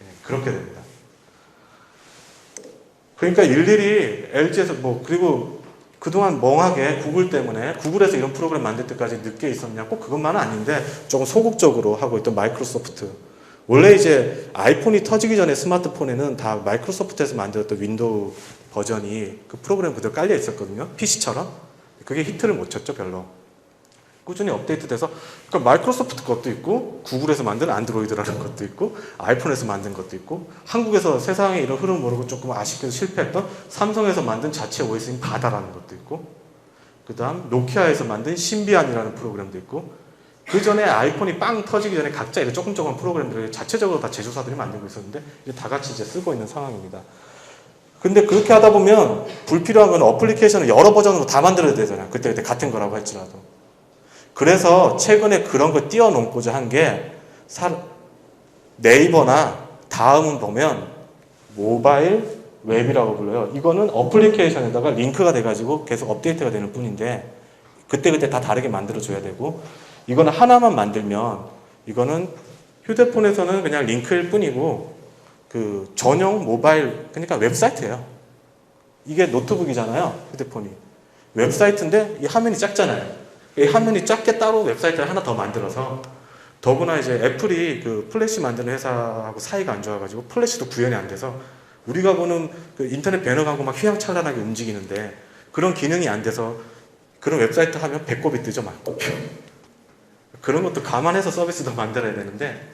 네, 그렇게 됩니다. 그러니까 일일이 LG에서 그리고 그동안 멍하게 구글 때문에 구글에서 이런 프로그램 만들 때까지 늦게 있었냐 꼭 그것만은 아닌데 조금 소극적으로 하고 있던 마이크로소프트. 원래 이제 아이폰이 터지기 전에 스마트폰에는 다 마이크로소프트에서 만들었던 윈도우 버전이 그 프로그램 그대로 깔려 있었거든요. PC처럼. 그게 히트를 못 쳤죠, 별로. 꾸준히 업데이트돼서 그러니까 마이크로소프트 것도 있고 구글에서 만든 안드로이드라는 것도 있고 아이폰에서 만든 것도 있고 한국에서 세상에 이런 흐름 모르고 조금 아쉽게도 실패했던 삼성에서 만든 자체 OS인 바다라는 것도 있고 그 다음 노키아에서 만든 신비안이라는 프로그램도 있고 그 전에 아이폰이 빵 터지기 전에 각자 이런 조금 프로그램들을 자체적으로 다 제조사들이 만들고 있었는데 이제 다 같이 이제 쓰고 있는 상황입니다. 근데 그렇게 하다 보면 불필요한 건 어플리케이션을 여러 버전으로 다 만들어야 되잖아요. 그때 같은 거라고 할지라도. 그래서 최근에 그런 걸 띄워놓고자 한 게 네이버나 다음은 보면 모바일 웹이라고 불러요. 이거는 어플리케이션에다가 링크가 돼가지고 계속 업데이트가 되는 뿐인데 그때그때 다 다르게 만들어줘야 되고 이거는 하나만 만들면 이거는 휴대폰에서는 그냥 링크일 뿐이고 그 전용 모바일 그러니까 웹사이트예요. 이게 노트북이잖아요. 휴대폰이. 웹사이트인데 이 화면이 작잖아요. 이 화면이 작게 따로 웹사이트를 하나 더 만들어서 더구나 이제 애플이 그 플래시 만드는 회사하고 사이가 안 좋아가지고 플래시도 구현이 안 돼서 우리가 보는 그 인터넷 배너 광고 막 휘황찬란하게 움직이는데 그런 기능이 안 돼서 그런 웹사이트 하면 배꼽이 뜨죠 막. 그런 것도 감안해서 서비스도 만들어야 되는데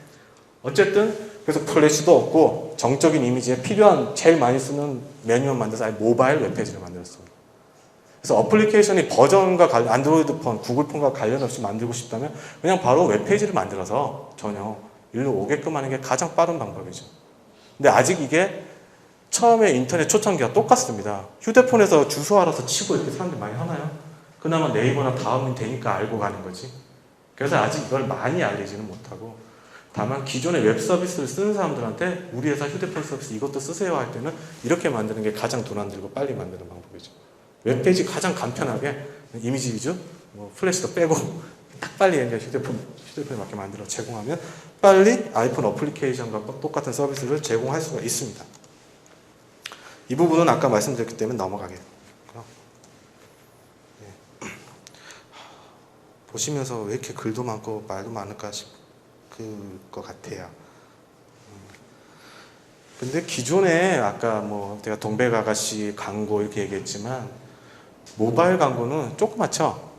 어쨌든 그래서 플래시도 없고 정적인 이미지에 필요한 제일 많이 쓰는 메뉴만 만들어서 아예 모바일 웹페이지를 만들었습니다. 그래서 어플리케이션이 버전과 안드로이드 폰, 구글 폰과 관련 없이 만들고 싶다면 그냥 바로 웹페이지를 만들어서 전혀 일로 오게끔 하는 게 가장 빠른 방법이죠. 근데 아직 이게 처음에 인터넷 초창기와 똑같습니다. 휴대폰에서 주소 알아서 치고 이렇게 사람들이 많이 하나요? 그나마 네이버나 다음이 되니까 알고 가는 거지. 그래서 아직 이걸 많이 알리지는 못하고 다만 기존의 웹 서비스를 쓰는 사람들한테 우리 회사 휴대폰 서비스 이것도 쓰세요 할 때는 이렇게 만드는 게 가장 돈 안 들고 빨리 만드는 방법이죠. 웹페이지 가장 간편하게 이미지 위주, 플래시도 빼고 딱 빨리 휴대폰에 맞게 만들어 제공하면 빨리 아이폰 어플리케이션과 똑같은 서비스를 제공할 수가 있습니다. 이 부분은 아까 말씀드렸기 때문에 넘어가겠고요. 네. 보시면서 왜 이렇게 글도 많고 말도 많을까 싶을 것 같아요. 근데 기존에 아까 제가 동백아가씨 광고 이렇게 얘기했지만 모바일 광고는 조그맣죠?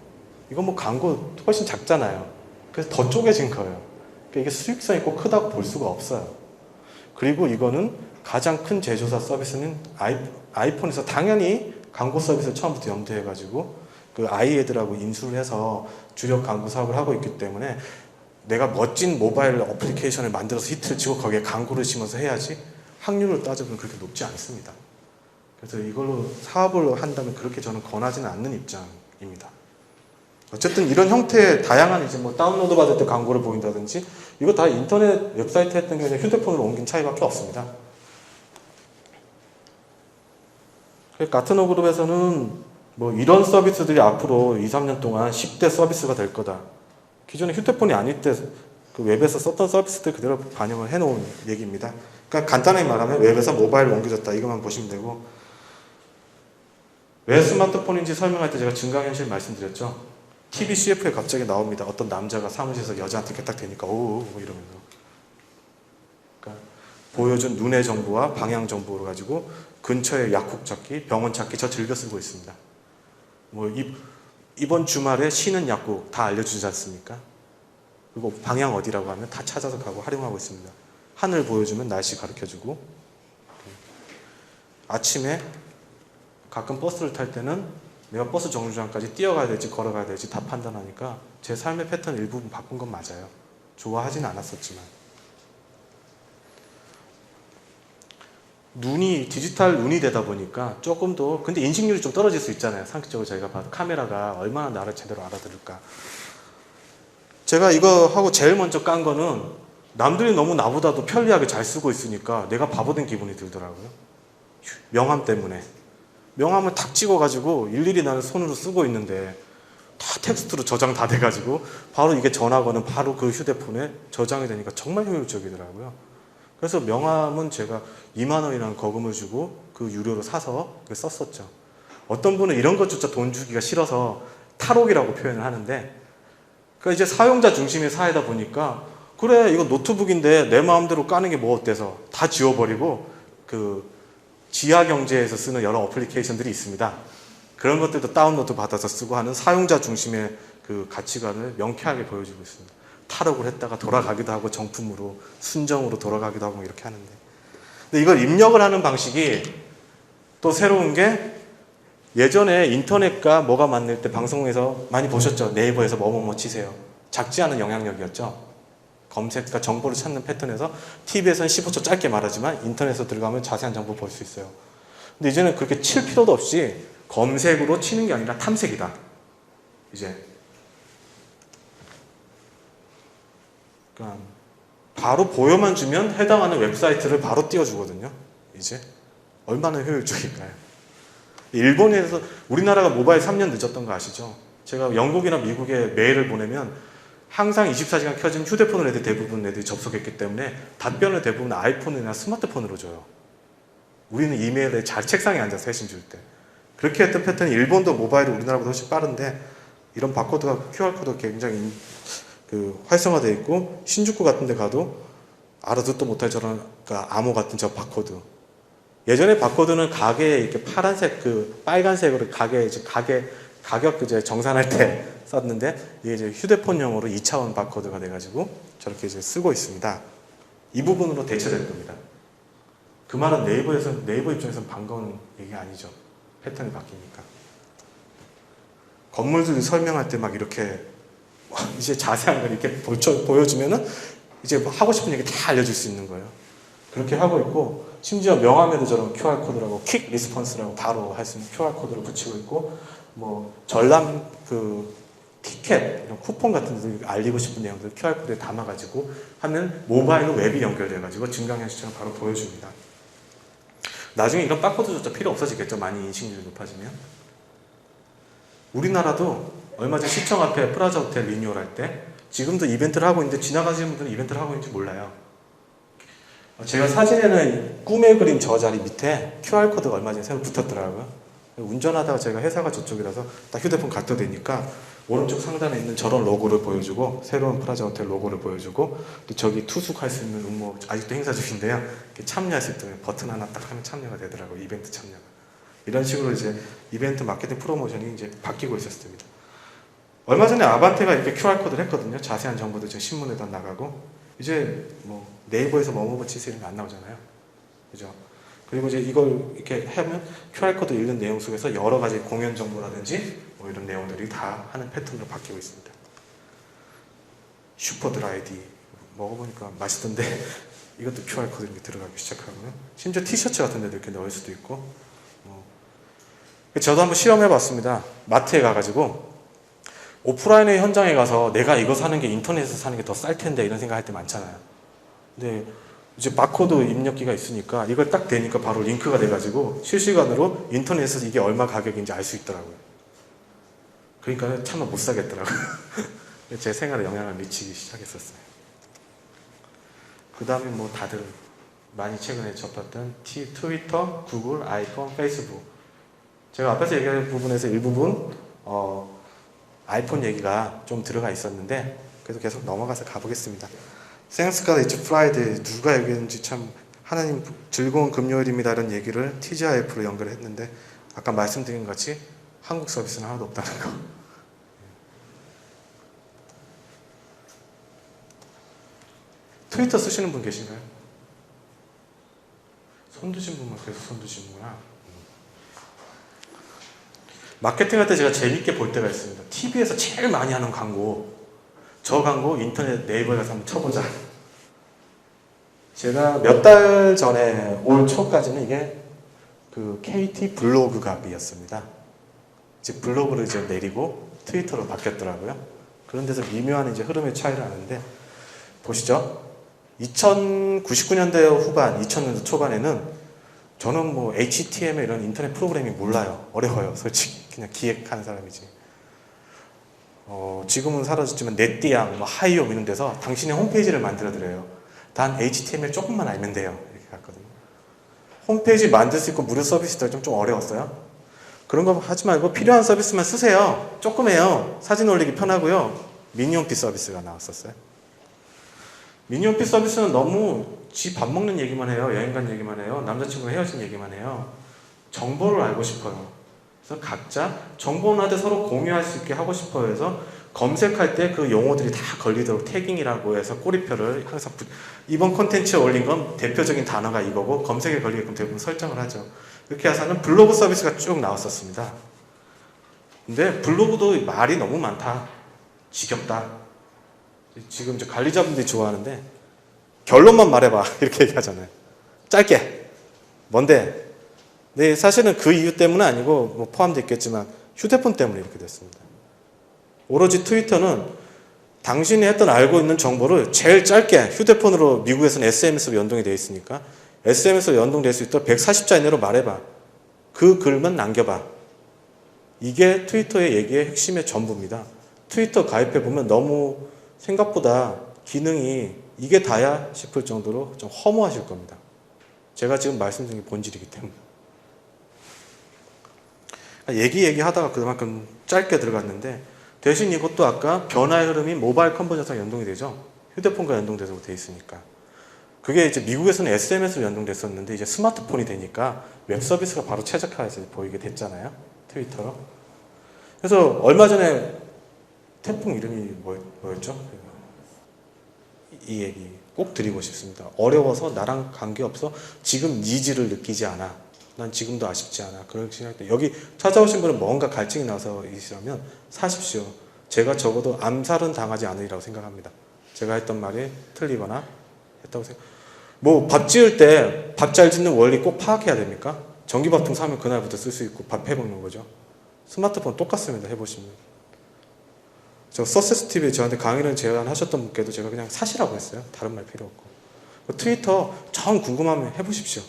이거 광고 훨씬 작잖아요. 그래서 더 쪼개진 거예요. 그러니까 이게 수익성이 꼭 크다고 볼 수가 없어요. 그리고 이거는 가장 큰 제조사 서비스는 아이폰에서 당연히 광고 서비스를 처음부터 염두해가지고 그 아이애드라고 인수를 해서 주력 광고 사업을 하고 있기 때문에 내가 멋진 모바일 어플리케이션을 만들어서 히트를 치고 거기에 광고를 심어서 해야지 확률을 따져보면 그렇게 높지 않습니다. 그래서 이걸로 사업을 한다면 그렇게 저는 권하지는 않는 입장입니다. 어쨌든 이런 형태의 다양한 다운로드 받을 때 광고를 보인다든지 이거 다 인터넷 웹사이트 했던 게 그냥 휴대폰으로 옮긴 차이밖에 없습니다. 가트너 그룹에서는 이런 서비스들이 앞으로 2, 3년 동안 10대 서비스가 될 거다. 기존에 휴대폰이 아닐 때 그 웹에서 썼던 서비스들 그대로 반영을 해놓은 얘기입니다. 그러니까 간단하게 말하면 웹에서 모바일로 옮겨졌다. 이것만 보시면 되고 왜 스마트폰인지 설명할 때 제가 증강현실 말씀드렸죠. TV CF에 갑자기 나옵니다. 어떤 남자가 사무실에서 여자한테 개딱 대니까 오 이러면서 그러니까 보여준 눈의 정보와 방향 정보를 가지고 근처에 약국 찾기, 병원 찾기 저 즐겨 쓰고 있습니다. 이번 주말에 쉬는 약국 다 알려주지 않습니까? 그리고 방향 어디라고 하면 다 찾아서 가고 활용하고 있습니다. 하늘 보여주면 날씨 가르쳐주고 아침에 가끔 버스를 탈 때는 내가 버스 정류장까지 뛰어가야 될지 걸어가야 될지 다 판단하니까 제 삶의 패턴 일부분 바꾼 건 맞아요. 좋아하진 않았었지만 눈이 디지털 눈이 되다 보니까 조금 더 근데 인식률이 좀 떨어질 수 있잖아요. 상식적으로 저희가 봐도 카메라가 얼마나 나를 제대로 알아들을까. 제가 이거 하고 제일 먼저 깐 거는 남들이 너무 나보다도 편리하게 잘 쓰고 있으니까 내가 바보 된 기분이 들더라고요. 명함 때문에. 명함을 탁 찍어가지고 일일이 나는 손으로 쓰고 있는데 다 텍스트로 저장 다 돼가지고 바로 이게 전화거는 바로 그 휴대폰에 저장이 되니까 정말 효율적이더라고요. 그래서 명함은 제가 2만 원이라는 거금을 주고 그 유료로 사서 썼었죠. 어떤 분은 이런 것조차 돈 주기가 싫어서 탈옥이라고 표현을 하는데 그러니까 이제 사용자 중심의 사회다 보니까 그래 이거 노트북인데 내 마음대로 까는 게 뭐 어때서 다 지워버리고 그 지하경제에서 쓰는 여러 어플리케이션들이 있습니다. 그런 것들도 다운로드 받아서 쓰고 하는 사용자 중심의 그 가치관을 명쾌하게 보여주고 있습니다. 탈옥을 했다가 돌아가기도 하고 정품으로 순정으로 돌아가기도 하고 이렇게 하는데 근데 이걸 입력을 하는 방식이 또 새로운 게 예전에 인터넷과 뭐가 만날 때 방송에서 많이 보셨죠? 네이버에서 뭐뭐뭐 치세요. 작지 않은 영향력이었죠. 검색과 정보를 찾는 패턴에서 TV에서는 15초 짧게 말하지만 인터넷에 들어가면 자세한 정보 볼 수 있어요. 근데 이제는 그렇게 칠 필요도 없이 검색으로 치는 게 아니라 탐색이다. 이제 그러니까 바로 보여만 주면 해당하는 웹사이트를 바로 띄워주거든요. 이제 얼마나 효율적일까요? 일본에서 우리나라가 모바일 3년 늦었던 거 아시죠? 제가 영국이나 미국에 메일을 보내면 항상 24시간 켜진 휴대폰을 애들 대부분 애들이 접속했기 때문에 답변을 대부분 아이폰이나 스마트폰으로 줘요. 우리는 이메일에 잘 책상에 앉아서 회신 줄 때. 그렇게 했던 패턴이 일본도 모바일이 우리나라보다 훨씬 빠른데 이런 바코드가 QR코드가 굉장히 활성화되어 있고 신주쿠 같은 데 가도 알아듣도 못할 저런 그러니까 암호 같은 저 바코드. 예전에 바코드는 가게에 이렇게 파란색 빨간색으로 가격 이제 정산할 때 썼는데 이게 이제 휴대폰용으로 2차원 바코드가 돼가지고 저렇게 이제 쓰고 있습니다. 이 부분으로 대체될 겁니다. 그 말은 네이버 입장에서는 반가운 얘기 아니죠. 패턴이 바뀌니까. 건물들 설명할 때 막 이렇게 이제 자세한 걸 이렇게 보여주면은 이제 하고 싶은 얘기 다 알려줄 수 있는 거예요. 그렇게 하고 있고 심지어 명함에도 저런 QR코드라고 퀵 리스폰스라고 바로 할 수 있는 QR코드를 붙이고 있고 뭐 전람 티켓 이런 쿠폰 같은 데도 알리고 싶은 내용들 QR코드에 담아가지고 하면 모바일로 웹이 연결돼가지고 증강현 시청을 바로 보여줍니다. 나중에 이런 바코드조차 필요 없어지겠죠. 많이 인식률이 높아지면. 우리나라도 얼마 전 시청 앞에 프라자 호텔 리뉴얼 할 때 지금도 이벤트를 하고 있는데 지나가시는 분들은 이벤트를 하고 있는지 몰라요. 제가 사진에는 꿈의 그림 저 자리 밑에 QR코드가 얼마 전에 새로 붙었더라고요. 운전하다가 제가 회사가 저쪽이라서 딱 휴대폰 갖다 대니까 오른쪽 상단에 있는 저런 로고를 보여주고 새로운 프라자 호텔 로고를 보여주고 또 저기 투숙할 수 있는 응모 아직도 행사 중인데요. 참여할 수 있도록 버튼 하나 딱 하면 참여가 되더라고요. 이벤트 참여가. 이런 식으로 이제 이벤트 마케팅 프로모션이 이제 바뀌고 있었습니다. 얼마 전에 아반떼가 이렇게 QR코드를 했거든요. 자세한 정보도 지금 신문에다 나가고 이제 뭐 네이버에서 뭐뭐 치세요 이런 거 안 나오잖아요. 그죠? 그리고 이제 이걸 이렇게 하면 QR코드 읽는 내용 속에서 여러 가지 공연 정보라든지 뭐 이런 내용들이 다 하는 패턴으로 바뀌고 있습니다. 슈퍼드라이디 먹어보니까 맛있던데 이것도 QR코드 이렇게 들어가기 시작하고요. 심지어 티셔츠 같은 데도 이렇게 넣을 수도 있고 저도 한번 실험해봤습니다. 마트에 가가지고 오프라인의 현장에 가서 내가 이거 사는 게 인터넷에서 사는 게 더 쌀 텐데 이런 생각할 때 많잖아요. 근데 이제 바코드 입력기가 있으니까 이걸 딱 대니까 바로 링크가 돼가지고 실시간으로 인터넷에서 이게 얼마 가격인지 알 수 있더라고요. 그러니까 차마 못 사겠더라고요. 제 생활에 영향을 미치기 시작했었어요. 그 다음에 뭐 다들 많이 최근에 접했던 트위터, 구글, 아이폰, 페이스북. 제가 앞에서 얘기한 부분에서 일부분 아이폰 얘기가 좀 들어가 있었는데 그래서 계속 넘어가서 가보겠습니다. Thanks God it's Friday 누가 얘기했는지 참 하나님 즐거운 금요일입니다 이런 얘기를 TGIF로 연결했는데 아까 말씀드린 것 같이 한국 서비스는 하나도 없다는 거. 트위터 쓰시는 분 계신가요? 손 드신 분만 계속 손 드시는구나. 마케팅 할 때 제가 재밌게 볼 때가 있습니다. TV에서 제일 많이 하는 광고. 저 광고 인터넷 네이버에 가서 한번 쳐보자. 제가 몇 달 전에 올 초까지는 이게 그 KT 블로그 값이었습니다. 이제 블로그를 이제 내리고 트위터로 바뀌었더라고요. 그런 데서 미묘한 이제 흐름의 차이를 아는데 보시죠. 1999년대 후반, 2000년대 초반에는 저는 뭐 HTML 이런 인터넷 프로그래밍이 몰라요. 어려워요. 솔직히 그냥 기획하는 사람이지. 지금은 사라졌지만 넷디앙, 뭐 하이옴 이런 데서 당신의 홈페이지를 만들어 드려요. 단 HTML 조금만 알면 돼요. 이렇게 갔거든요. 홈페이지 만들 수 있고 무료 서비스들 좀 어려웠어요. 그런 거 하지 말고 필요한 서비스만 쓰세요. 조금 해요. 사진 올리기 편하고요. 미니홈피 서비스가 나왔었어요. 미니홈피 서비스는 너무 지 밥 먹는 얘기만 해요. 여행 간 얘기만 해요. 남자친구랑 헤어진 얘기만 해요. 정보를 알고 싶어요. 그래서 각자 정보나들 서로 공유할 수 있게 하고 싶어요. 해서 검색할 때 그 용어들이 다 걸리도록 태깅이라고 해서 꼬리표를 항상 이번 콘텐츠에 올린 건 대표적인 단어가 이거고 검색에 걸리게끔 대부분 설정을 하죠. 이렇게 해서는 블로그 서비스가 쭉 나왔었습니다. 근데 블로그도 말이 너무 많다. 지겹다. 지금 이제 관리자분들이 좋아하는데 결론만 말해봐 이렇게 얘기하잖아요. 짧게. 뭔데? 네, 사실은 그 이유 때문은 아니고 뭐 포함되어 있겠지만 휴대폰 때문에 이렇게 됐습니다. 오로지 트위터는 당신이 알고 있는 정보를 제일 짧게 휴대폰으로 미국에서는 SMS로 연동이 되어 있으니까 SMS로 연동될 수 있도록 140자 이내로 말해봐. 그 글만 남겨봐. 이게 트위터의 얘기의 핵심의 전부입니다. 트위터 가입해보면 너무 생각보다 기능이 이게 다야 싶을 정도로 좀 허무하실 겁니다. 제가 지금 말씀드린 게 본질이기 때문에. 얘기하다가 그만큼 짧게 들어갔는데 대신 이것도 아까 변화의 흐름이 모바일 컨버전상 연동이 되죠. 휴대폰과 연동돼서 돼 있으니까. 그게 이제 미국에서는 SMS로 연동됐었는데 이제 스마트폰이 되니까 웹 서비스가 바로 최적화해서 보이게 됐잖아요. 트위터로. 그래서 얼마 전에 태풍 이름이 뭐였죠? 이 얘기 꼭 드리고 싶습니다. 어려워서 나랑 관계없어. 지금 니즈를 느끼지 않아. 난 지금도 아쉽지 않아. 그런 생각 때 여기 찾아오신 분은 뭔가 갈증이 나서 있으면 사십시오. 제가 적어도 암살은 당하지 않으리라고 생각합니다. 제가 했던 말이 틀리거나 했다고 생각. 뭐 밥 지을 때 밥 잘 짓는 원리 꼭 파악해야 됩니까? 전기밥통 사면 그날부터 쓸 수 있고 밥 해먹는 거죠. 스마트폰 똑같습니다. 해보시면. 저 서세스 TV에 저한테 강의를 제안하셨던 분께도 제가 그냥 사시라고 했어요. 다른 말 필요 없고. 트위터 정 궁금하면 해보십시오.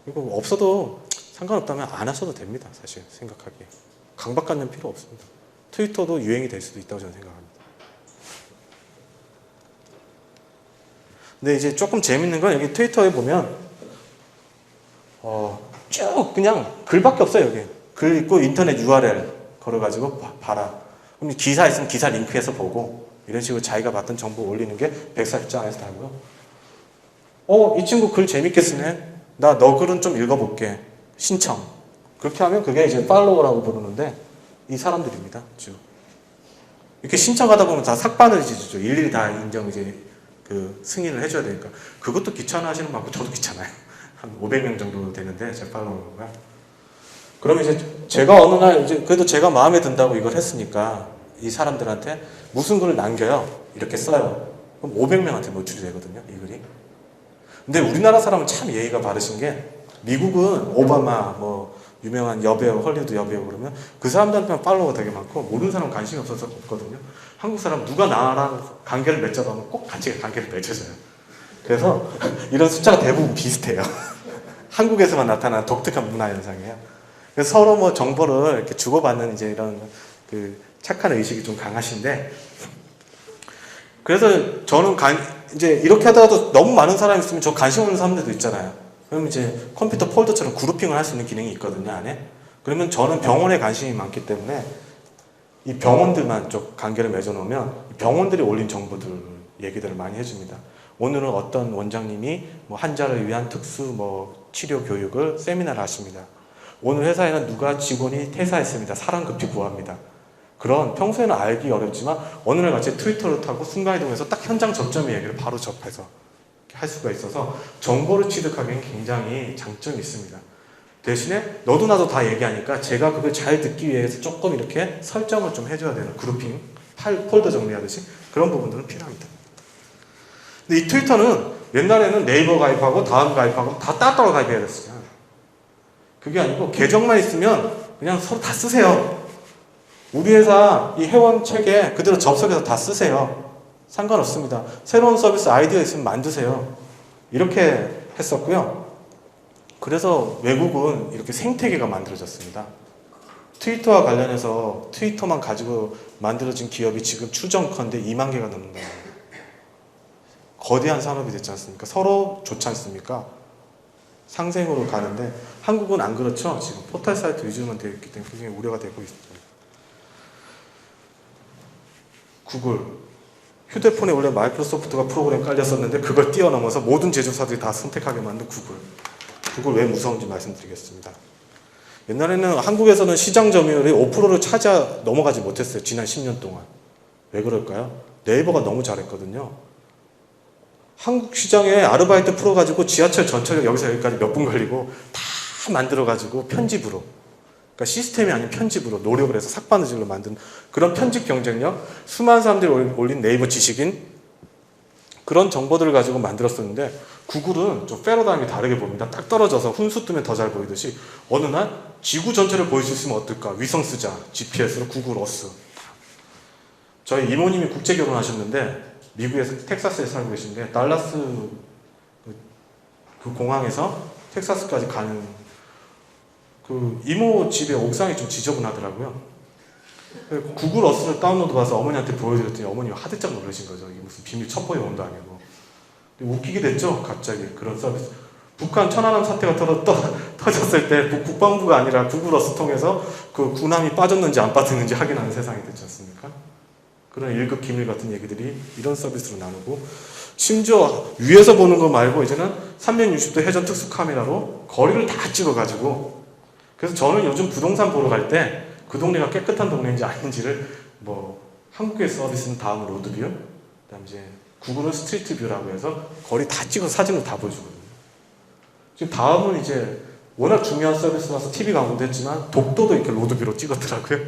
이거 없어도 상관없다면 안 하셔도 됩니다. 사실 생각하기에. 강박관념 필요 없습니다. 트위터도 유행이 될 수도 있다고 저는 생각합니다. 근데 이제 조금 재밌는 건 여기 트위터에 보면 쭉 그냥 글밖에 없어요. 여기 글 있고 인터넷 URL 걸어가지고 봐라. 그럼 기사 있으면 기사 링크해서 보고 이런 식으로 자기가 봤던 정보 올리는 게 140장 안에서 다고요. 이 친구 글 재밌게 쓰네. 나 너 글은 좀 읽어볼게. 신청. 그렇게 하면 그게 이제 팔로워라고 부르는데 이 사람들입니다. 쭉. 이렇게 신청하다 보면 다 삭반을 지죠. 일일이 다 인정 이제 그 승인을 해줘야 되니까. 그것도 귀찮아하시는 분 많고 저도 귀찮아요. 한 500명 정도 되는데 제 팔로워가. 그럼 이제 제가 어느 날 이제 그래도 제가 마음에 든다고 이걸 했으니까 이 사람들한테 무슨 글을 남겨요. 이렇게 써요. 그럼 500명한테 노출이 되거든요. 이 글이. 근데 우리나라 사람은 참 예의가 바르신 게 미국은 오바마 뭐 유명한 여배우 헐리우드 여배우 그러면 그 사람들한테만 팔로워가 되게 많고 모르는 사람은 관심이 없어서 없거든요. 한국 사람 누가 나랑 관계를 맺자고 하면 꼭 같이 관계를 맺어줘요. 그래서 이런 숫자가 대부분 비슷해요. 한국에서만 나타나는 독특한 문화 현상이에요. 그래서 서로 뭐 정보를 이렇게 주고받는 이제 이런 그 착한 의식이 좀 강하신데 그래서 저는 이제 이렇게 하다가도 너무 많은 사람이 있으면 저 관심 없는 사람들도 있잖아요. 그러면 이제 컴퓨터 폴더처럼 그룹핑을 할 수 있는 기능이 있거든요, 안에. 그러면 저는 병원에 관심이 많기 때문에 이 병원들만 쪽 관계를 맺어놓으면 병원들이 올린 정보들 얘기들을 많이 해줍니다. 오늘은 어떤 원장님이 뭐 환자를 위한 특수 뭐 치료 교육을 세미나를 하십니다. 오늘 회사에는 누가 직원이 퇴사했습니다. 사람 급히 구합니다. 그런 평소에는 알기 어렵지만 어느 날 같이 트위터를 타고 순간이동해서 딱 현장 접점의 얘기를 바로 접해서 할 수가 있어서 정보를 취득하기엔 굉장히 장점이 있습니다. 대신에 너도 나도 다 얘기하니까 제가 그걸 잘 듣기 위해서 조금 이렇게 설정을 좀 해줘야 되는 그룹핑, 폴더 정리하듯이 그런 부분들은 필요합니다. 근데 이 트위터는 옛날에는 네이버 가입하고 다음 가입하고 다 따로 가입해야 됐어요. 그게 아니고 계정만 있으면 그냥 서로 다 쓰세요. 우리 회사 이 회원 체계 그대로 접속해서 다 쓰세요. 상관없습니다. 새로운 서비스 아이디어 있으면 만드세요. 이렇게 했었고요. 그래서 외국은 이렇게 생태계가 만들어졌습니다. 트위터와 관련해서 트위터만 가지고 만들어진 기업이 지금 추정컨대 2만 개가 넘는다. 거대한 산업이 됐지 않습니까? 서로 좋지 않습니까? 상생으로 가는데 한국은 안 그렇죠. 지금 포털 사이트 위주로만 되어 있기 때문에 굉장히 우려가 되고 있습니다. 구글 휴대폰에 원래 마이크로소프트가 프로그램 깔렸었는데 그걸 뛰어넘어서 모든 제조사들이 다 선택하게 만든 구글 왜 무서운지 말씀드리겠습니다. 옛날에는 한국에서는 시장 점유율이 5%를 넘어가지 못했어요. 지난 10년 동안. 왜 그럴까요? 네이버가 너무 잘했거든요. 한국 시장에 아르바이트 풀어가지고 지하철 전철역 여기서 여기까지 몇 분 걸리고 다 만들어가지고 편집으로, 그러니까 시스템이 아닌 편집으로 노력을 해서 삭바느질로 만든 그런 편집 경쟁력, 수많은 사람들이 올린 네이버 지식인 그런 정보들을 가지고 만들었었는데 구글은 좀 패러다임이 다르게 봅니다. 딱 떨어져서 훈수 뜨면 더 잘 보이듯이 어느 날 지구 전체를 보일 수 있으면 어떨까? 위성 쓰자. GPS로 구글 어스. 저희 이모님이 국제 결혼하셨는데 미국에서 텍사스에 살고 계신데 달라스 그 공항에서 텍사스까지 가는 그 이모 집의 옥상이 좀 지저분하더라고요. 구글 어스를 다운로드 받아서 어머니한테 보여드렸더니 어머니가 하드짝 놀라신 거죠. 이게 무슨 비밀 첩보의 원도 아니고. 웃기게 됐죠. 갑자기 그런 서비스. 북한 천안함 사태가 터졌을 때 국방부가 아니라 구글 어스 통해서 그 군함이 빠졌는지 안 빠졌는지 확인하는 세상이 됐지 않습니까? 그런 1급 기밀 같은 얘기들이 이런 서비스로 나누고, 심지어 위에서 보는 거 말고 이제는 360도 회전 특수 카메라로 거리를 다 찍어가지고, 그래서 저는 요즘 부동산 보러 갈 때 그 동네가 깨끗한 동네인지 아닌지를 뭐 한국의 서비스는 다음 로드뷰, 그다음 이제 구글은 스트리트 뷰라고 해서 거리 다 찍어서 사진을 다 보여주거든요. 지금 다음은 이제 워낙 중요한 서비스라서 TV 광고도 했지만 독도도 이렇게 로드뷰로 찍었더라고요.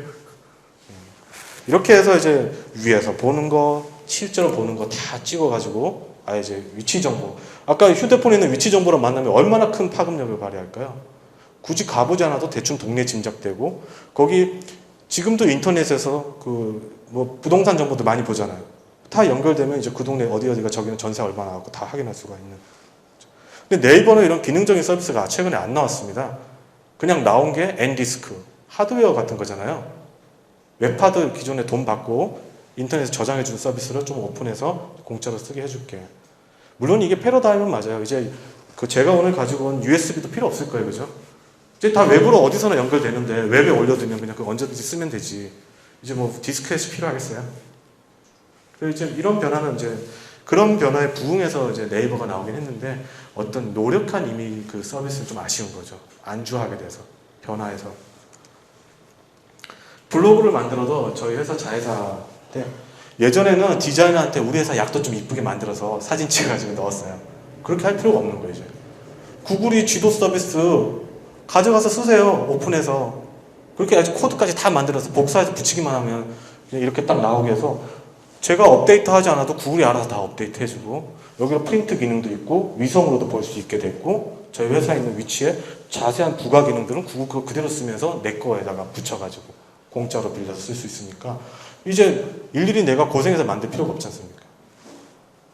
이렇게 해서 이제 위에서 보는 거, 실제로 보는 거 다 찍어가지고 아예 이제 위치 정보. 아까 휴대폰에 있는 위치 정보를 만나면 얼마나 큰 파급력을 발휘할까요? 굳이 가보지 않아도 대충 동네 짐작되고, 거기 지금도 인터넷에서 그 뭐 부동산 정보도 많이 보잖아요. 다 연결되면 이제 그 동네 어디가 저기는 전세 얼마나 하고 다 확인할 수가 있는. 근데 네이버는 이런 기능적인 서비스가 최근에 안 나왔습니다. 그냥 나온 게 N디스크, 하드웨어 같은 거잖아요. 웹하드 기존에 돈 받고 인터넷에 저장해주는 서비스를 좀 오픈해서 공짜로 쓰게 해줄게. 물론 이게 패러다임은 맞아요. 이제 그 제가 오늘 가지고 온 USB도 필요 없을 거예요, 그죠? 이제 다 웹으로 어디서나 연결되는데 웹에 올려두면 그냥 그 언제든지 쓰면 되지. 이제 뭐 디스크에서 필요하겠어요? 그래서 이제 이런 변화는 이제 그런 변화에 부응해서 이제 네이버가 나오긴 했는데 어떤 노력한 이미 그 서비스는 좀 아쉬운 거죠. 안주하게 돼서 변화해서. 블로그를 만들어도 저희 회사 자회사 때 예전에는 디자이너한테 우리 회사 약도 좀 이쁘게 만들어서 사진 찍어가지고 넣었어요. 그렇게 할 필요가 없는 거예요, 이제. 구글이 지도 서비스 가져가서 쓰세요, 오픈해서. 그렇게 아주 코드까지 다 만들어서 복사해서 붙이기만 하면 그냥 이렇게 딱 나오게 해서 제가 업데이트 하지 않아도 구글이 알아서 다 업데이트 해주고, 여기로 프린트 기능도 있고 위성으로도 볼 수 있게 됐고, 저희 회사에 있는 위치에 자세한 부가 기능들은 구글 그거 그대로 쓰면서 내 거에다가 붙여가지고 공짜로 빌려서 쓸 수 있으니까 이제 일일이 내가 고생해서 만들 필요가 없지 않습니까?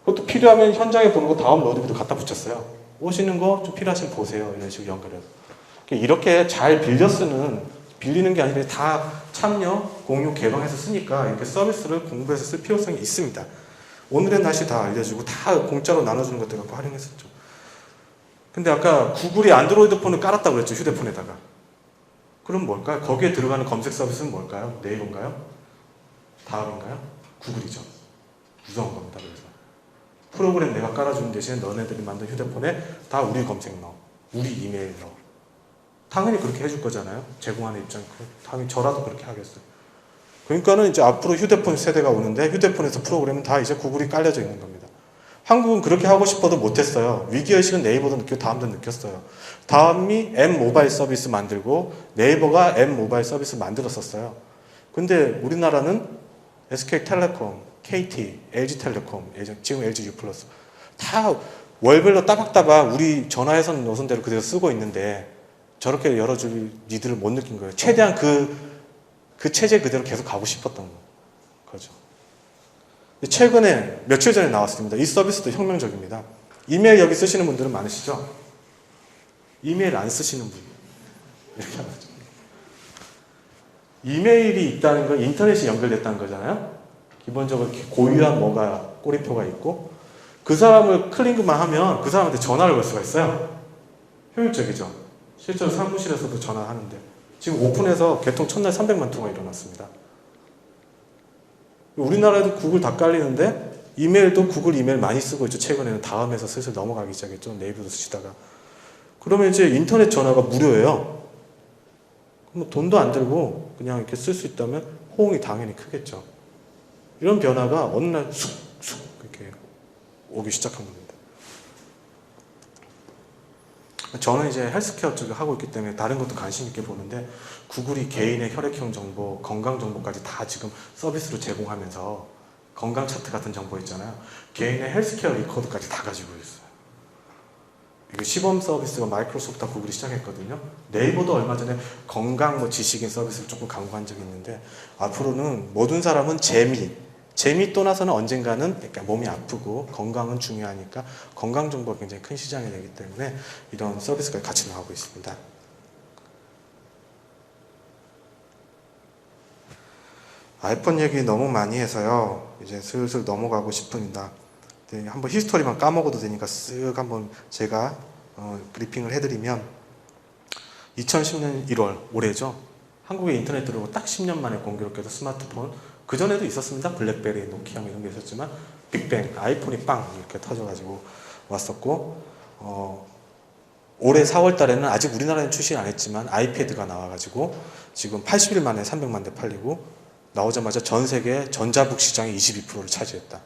그것도 필요하면 현장에 보는 거 다음 로드뷰도 갖다 붙였어요. 오시는 거 좀 필요하시면 보세요. 이런 식으로 연결해서. 이렇게 잘 빌리는 게 아니라 다 참여, 공유, 개방해서 쓰니까 이렇게 서비스를 공부해서 쓸 필요성이 있습니다. 오늘의 날씨 다 알려주고 다 공짜로 나눠주는 것들 갖고 활용했었죠. 근데 아까 구글이 안드로이드 폰을 깔았다고 그랬죠, 휴대폰에다가. 그럼 뭘까요? 거기에 들어가는 검색 서비스는 뭘까요? 네이버인가요? 다음인가요? 구글이죠. 무서운 겁니다. 그래서 프로그램 내가 깔아주는 대신에 너네들이 만든 휴대폰에 다 우리 검색 넣어, 우리 이메일 넣어. 당연히 그렇게 해줄 거잖아요. 제공하는 입장. 당연히 저라도 그렇게 하겠어요. 그러니까는 이제 앞으로 휴대폰 세대가 오는데 휴대폰에서 프로그램은 다 이제 구글이 깔려져 있는 겁니다. 한국은 그렇게 하고 싶어도 못했어요. 위기의식은 네이버도 느끼고 다음도 느꼈어요. 다음이 M 모바일 서비스 만들고 네이버가 M 모바일 서비스 만들었었어요. 근데 우리나라는 SK텔레콤, KT, LG텔레콤, 지금 LG U+, 다 월별로 따박따박 우리 전화해선 노선대로 그대로 쓰고 있는데 저렇게 열어줄 니들을 못 느낀 거예요. 최대한 그 체제 그대로 계속 가고 싶었던 거죠. 최근에 며칠 전에 나왔습니다. 이 서비스도 혁명적입니다. 이메일 여기 쓰시는 분들은 많으시죠? 이메일 안 쓰시는 분 이렇게 하죠. 이메일이 있다는 건 인터넷이 연결됐다는 거잖아요. 기본적으로 고유한 뭐가 꼬리표가 있고 그 사람을 클릭만 하면 그 사람한테 전화를 걸 수가 있어요. 효율적이죠. 실제로 사무실에서도 전화하는데 지금 오픈해서 개통 첫날 300만 통화 일어났습니다. 우리나라에도 구글 다 깔리는데 이메일도 구글 이메일 많이 쓰고 있죠. 최근에는 다음에서 슬슬 넘어가기 시작했죠. 네이버도 쓰시다가. 그러면 이제 인터넷 전화가 무료예요. 그럼 돈도 안 들고 그냥 이렇게 쓸 수 있다면 호응이 당연히 크겠죠. 이런 변화가 어느 날 쑥쑥 이렇게 오기 시작한 겁니다. 저는 이제 헬스케어 쪽에 하고 있기 때문에 다른 것도 관심 있게 보는데 구글이 개인의 혈액형 정보, 건강 정보까지 다 지금 서비스로 제공하면서 건강 차트 같은 정보 있잖아요. 개인의 헬스케어 리코드까지 다 가지고 있어요. 이거 시범 서비스가 마이크로소프트와 구글이 시작했거든요. 네이버도 얼마 전에 건강 뭐 지식인 서비스를 조금 강구한 적이 있는데 앞으로는 모든 사람은 재미 떠나서는 언젠가는 그러니까 몸이 아프고 건강은 중요하니까 건강 정보가 굉장히 큰 시장이 되기 때문에 이런 서비스가 같이 나오고 있습니다. 아이폰 얘기 너무 많이 해서요. 이제 슬슬 넘어가고 싶습니다. 네, 한번 히스토리만 까먹어도 되니까 쓱 한번 제가 브리핑을 해드리면 2010년 1월 올해죠. 한국에 인터넷 들어오고 딱 10년 만에 공교롭게도 스마트폰 그전에도 있었습니다. 블랙베리, 노키아 이런 게 있었지만 빅뱅, 아이폰이 빵 이렇게 터져가지고 왔었고 올해 4월 달에는 아직 우리나라에는 출시 안 했지만 아이패드가 나와가지고 지금 80일 만에 300만 대 팔리고 나오자마자 전 세계 전자북 시장의 22%를 차지했다.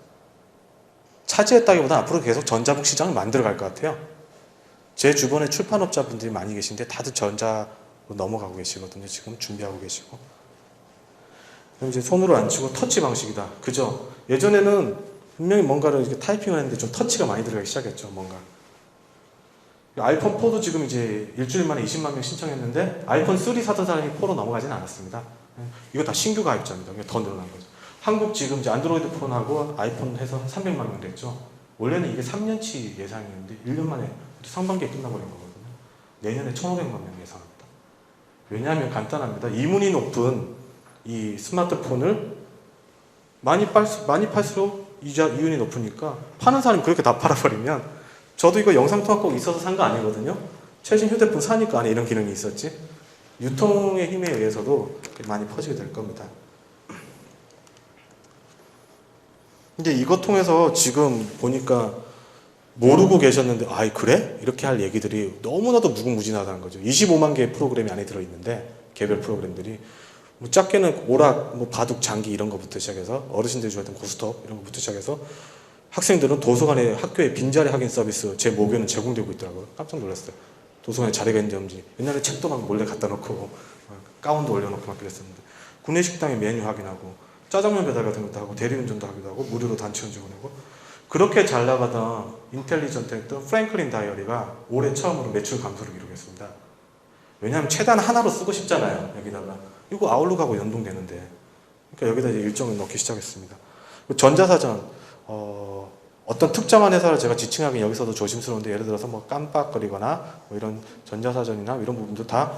차지했다기보다 앞으로 계속 전자북 시장을 만들어 갈 것 같아요. 제 주변에 출판업자분들이 많이 계신데 다들 전자로 넘어가고 계시거든요. 지금 준비하고 계시고. 그럼 이제 손으로 안 치고 터치 방식이다. 그죠? 예전에는 분명히 뭔가를 이렇게 타이핑을 했는데 좀 터치가 많이 들어가기 시작했죠. 뭔가. 아이폰 4도 지금 이제 일주일 만에 20만 명 신청했는데 아이폰 3 사던 사람이 4로 넘어가지는 않았습니다. 이거 다 신규 가입자입니다. 더 늘어난 거죠. 한국 지금 이제 안드로이드 폰하고 아이폰 해서 300만 명 됐죠. 원래는 이게 3년치 예상이었는데 1년 만에 상반기에 끝나버린 거거든요. 내년에 1,500만 명 예상합니다. 왜냐하면 간단합니다. 이문이 높은 이 스마트폰을 많이 팔수록 이윤이 높으니까 파는 사람이 그렇게 다 팔아버리면 저도 이거 영상통화 꼭 있어서 산 거 아니거든요. 최신 휴대폰 사니까 안에 이런 기능이 있었지. 유통의 힘에 의해서도 많이 퍼지게 될 겁니다. 근데 이것 통해서 지금 보니까 모르고 계셨는데 아이 그래? 이렇게 할 얘기들이 너무나도 무궁무진하다는 거죠. 25만 개의 프로그램이 안에 들어있는데 개별 프로그램들이 뭐 작게는 오락, 뭐 바둑, 장기 이런 거부터 시작해서 어르신들이 좋아했던 고스톱 이런 거부터 시작해서 학생들은 도서관에 학교에 빈자리 확인 서비스 제 모교는 제공되고 있더라고요. 깜짝 놀랐어요. 도서관에 자리가 있는데 없는지 옛날에 책도 막 몰래 갖다 놓고 가운도 올려놓고 막 그랬었는데 구내식당에 메뉴 확인하고 짜장면 배달 같은 것도 하고 대리운전도 하기도 하고 무료로 단체 운전을 하고 그렇게 잘 나가던 인텔리전트했던 프랭클린 다이어리가 올해 처음으로 매출 감소를 기록했습니다. 왜냐하면 최단 하나로 쓰고 싶잖아요. 여기다가 이거 아웃룩하고 연동되는데 그러니까 여기다 이제 일정을 넣기 시작했습니다. 전자사전 어떤 특정한 회사를 제가 지칭하기 여기서도 조심스러운데 예를 들어서 뭐 깜빡거리거나 뭐 이런 전자사전이나 이런 부분도 다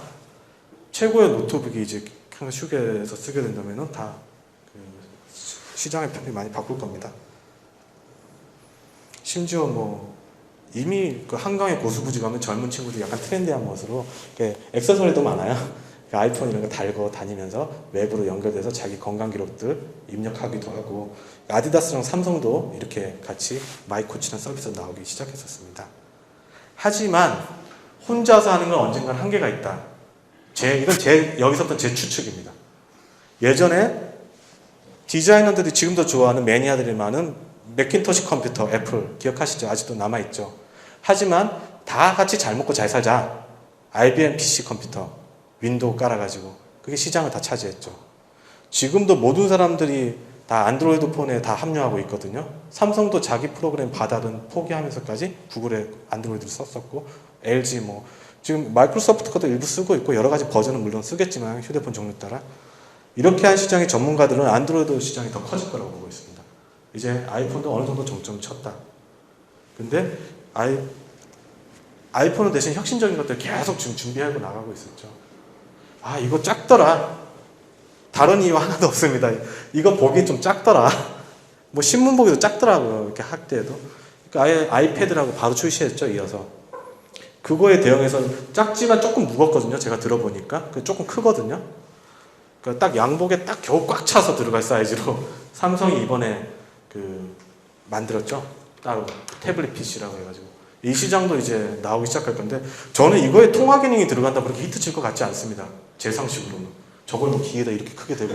최고의 노트북이 이제 휴게에서 쓰게 된다면은 다 시장의 편이 많이 바꿀 겁니다. 심지어 뭐 이미 그 한강에 고수부지 가면 젊은 친구들이 약간 트렌디한 멋으로 액세서리도 많아요. 아이폰 이런 거 달고 다니면서 웹으로 연결돼서 자기 건강 기록들 입력하기도 하고 아디다스랑 삼성도 이렇게 같이 마이코치라는 서비스가 나오기 시작했었습니다. 하지만 혼자서 하는 건 언젠간 한계가 있다. 이건 여기서부터 제 추측입니다. 예전에 디자이너들이 지금도 좋아하는 매니아들이 많은 맥킨토시 컴퓨터, 애플 기억하시죠? 아직도 남아있죠. 하지만 다 같이 잘 먹고 잘 살자. IBM PC 컴퓨터, 윈도우 깔아가지고 그게 시장을 다 차지했죠. 지금도 모든 사람들이 다 안드로이드 폰에 다 합류하고 있거든요. 삼성도 자기 프로그램 바닥은 포기하면서까지 구글의 안드로이드를 썼었고, LG 뭐 지금 마이크로소프트도 일부 쓰고 있고 여러 가지 버전은 물론 쓰겠지만 휴대폰 종류 따라 이렇게 한 시장의 전문가들은 안드로이드 시장이 더 커질 거라고 보고 있습니다. 이제 아이폰도 어느 정도 정점을 쳤다. 근데 아이폰은 대신 혁신적인 것들 계속 지금 준비하고 나가고 있었죠. 아, 이거 작더라. 다른 이유 하나도 없습니다. 이거 보기 좀 작더라. 뭐 신문 보기도 작더라고요. 이렇게 학대에도. 그러니까 아예 아이패드라고 바로 출시했죠. 이어서. 그거에 대응해서 작지만 조금 무겁거든요. 제가 들어보니까. 조금 크거든요. 그러니까 딱 양복에 딱 겨우 꽉 차서 들어갈 사이즈로 삼성이 이번에 만들었죠. 따로 태블릿 PC라고 해가지고. 이 시장도 이제 나오기 시작할 건데 저는 이거에 통화 기능이 들어간다 그렇게 히트 칠 것 같지 않습니다. 제 상식으로는. 저걸 뭐 귀에다 이렇게 크게 대고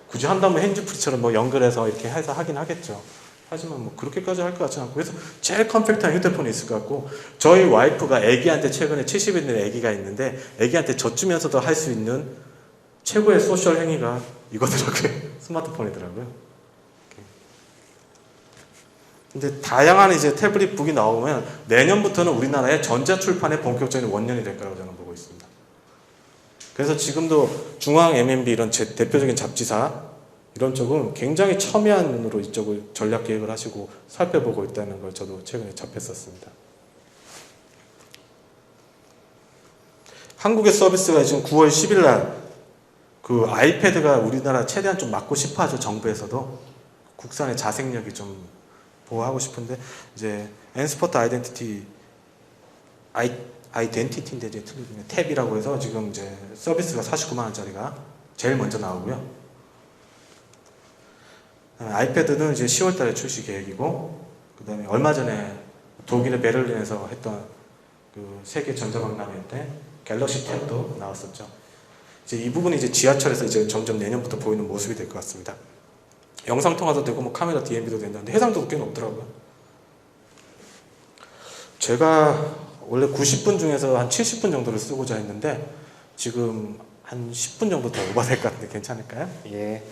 굳이 한다면 핸즈프리처럼 뭐 연결해서 이렇게 해서 하긴 하겠죠. 하지만 뭐 그렇게까지 할 것 같지 않고 그래서 제일 컴팩트한 휴대폰이 있을 것 같고 저희 와이프가 애기한테 최근에 70일 된 애기가 있는데 애기한테 젖주면서도 할 수 있는 최고의 소셜 행위가 이거더라고요. 스마트폰이더라고요. 근데 다양한 이제 태블릿 북이 나오면 내년부터는 우리나라의 전자출판의 본격적인 원년이 될 거라고 저는 보고 있습니다. 그래서 지금도 중앙 MNB 이런 대표적인 잡지사 이런 쪽은 굉장히 첨예한 눈으로 이쪽을 전략 계획을 하시고 살펴보고 있다는 걸 저도 최근에 접했었습니다. 한국의 서비스가 지금 9월 10일 날 아이패드가 우리나라 최대한 좀 막고 싶어 하죠. 정부에서도. 국산의 자생력이 좀 보호하고 싶은데 이제 엔스포트 아이덴티티인데 이제 틀리면 탭이라고 해서 지금 이제 서비스가 49만 원짜리가 제일 먼저 나오고요. 아이패드는 이제 10월 달에 출시 계획이고 그다음에 얼마 전에 독일의 베를린에서 했던 세계 전자박람회 때 갤럭시 탭도 나왔었죠. 이제 이 부분이 이제 지하철에서 이제 점점 내년부터 보이는 모습이 될 것 같습니다. 영상 통화도 되고 뭐 카메라 DMB도 된다는데 해상도도 꽤 높더라고요. 제가 원래 90분 중에서 한 70분 정도를 쓰고자 했는데 지금 한 10분 정도 더 오버될 것 같은데 괜찮을까요? 예.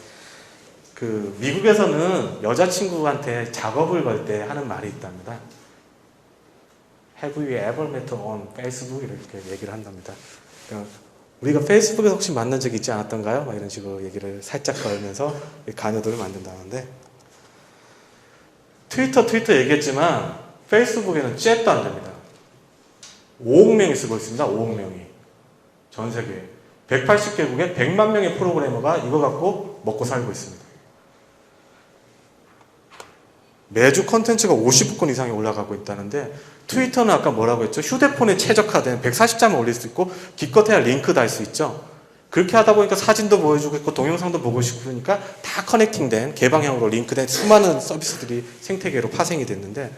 미국에서는 여자친구한테 작업을 걸 때 하는 말이 있답니다. Have you ever met on Facebook? 이렇게 얘기를 한답니다. 우리가 페이스북에서 혹시 만난 적이 있지 않았던가요? 막 이런 식으로 얘기를 살짝 걸면서 간여도를 만든다는데 트위터 얘기했지만 페이스북에는 잽도 안 됩니다. 5억 명이 쓰고 있습니다. 5억 명이. 전 세계에. 180개국에 100만 명의 프로그래머가 이거 갖고 먹고 살고 있습니다. 매주 컨텐츠가 50건 이상이 올라가고 있다는데 트위터는 아까 뭐라고 했죠? 휴대폰에 최적화된 140장을 올릴 수 있고 기껏해야 링크 달 수 있죠. 그렇게 하다 보니까 사진도 보여주고 있고 동영상도 보고 싶으니까 다 커넥팅된 개방형으로 링크된 수많은 서비스들이 생태계로 파생이 됐는데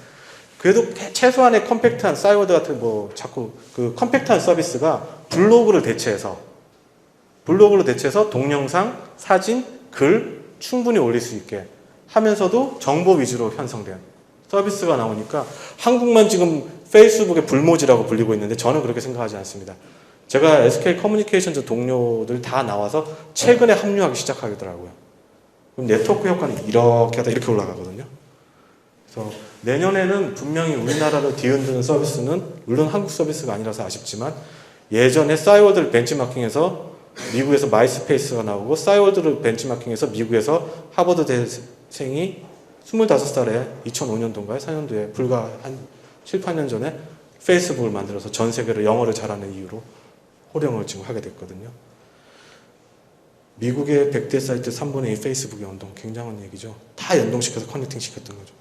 그래도 최소한의 컴팩트한 싸이월드 같은 자꾸 컴팩트한 서비스가 블로그를 대체해서 동영상, 사진, 글 충분히 올릴 수 있게 하면서도 정보 위주로 편성된 서비스가 나오니까 한국만 지금 페이스북의 불모지라고 불리고 있는데 저는 그렇게 생각하지 않습니다. 제가 SK 커뮤니케이션즈 동료들 다 나와서 최근에 합류하기 시작하더라고요. 그럼 네트워크 효과는 이렇게 하다 이렇게 올라가거든요. 그래서 내년에는 분명히 우리나라를 뒤흔드는 서비스는 물론 한국 서비스가 아니라서 아쉽지만 예전에 싸이월드를 벤치마킹해서 미국에서 마이스페이스가 나오고 싸이월드를 벤치마킹해서 미국에서 하버드 대생이 25살에 2005년도인가요? 4년도에 불과 한 7, 8년 전에 페이스북을 만들어서 전 세계로 영어를 잘하는 이유로 호령을 지금 하게 됐거든요. 미국의 100대 사이트 3분의 2 페이스북의 연동 굉장한 얘기죠. 다 연동시켜서 커넥팅 시켰던 거죠.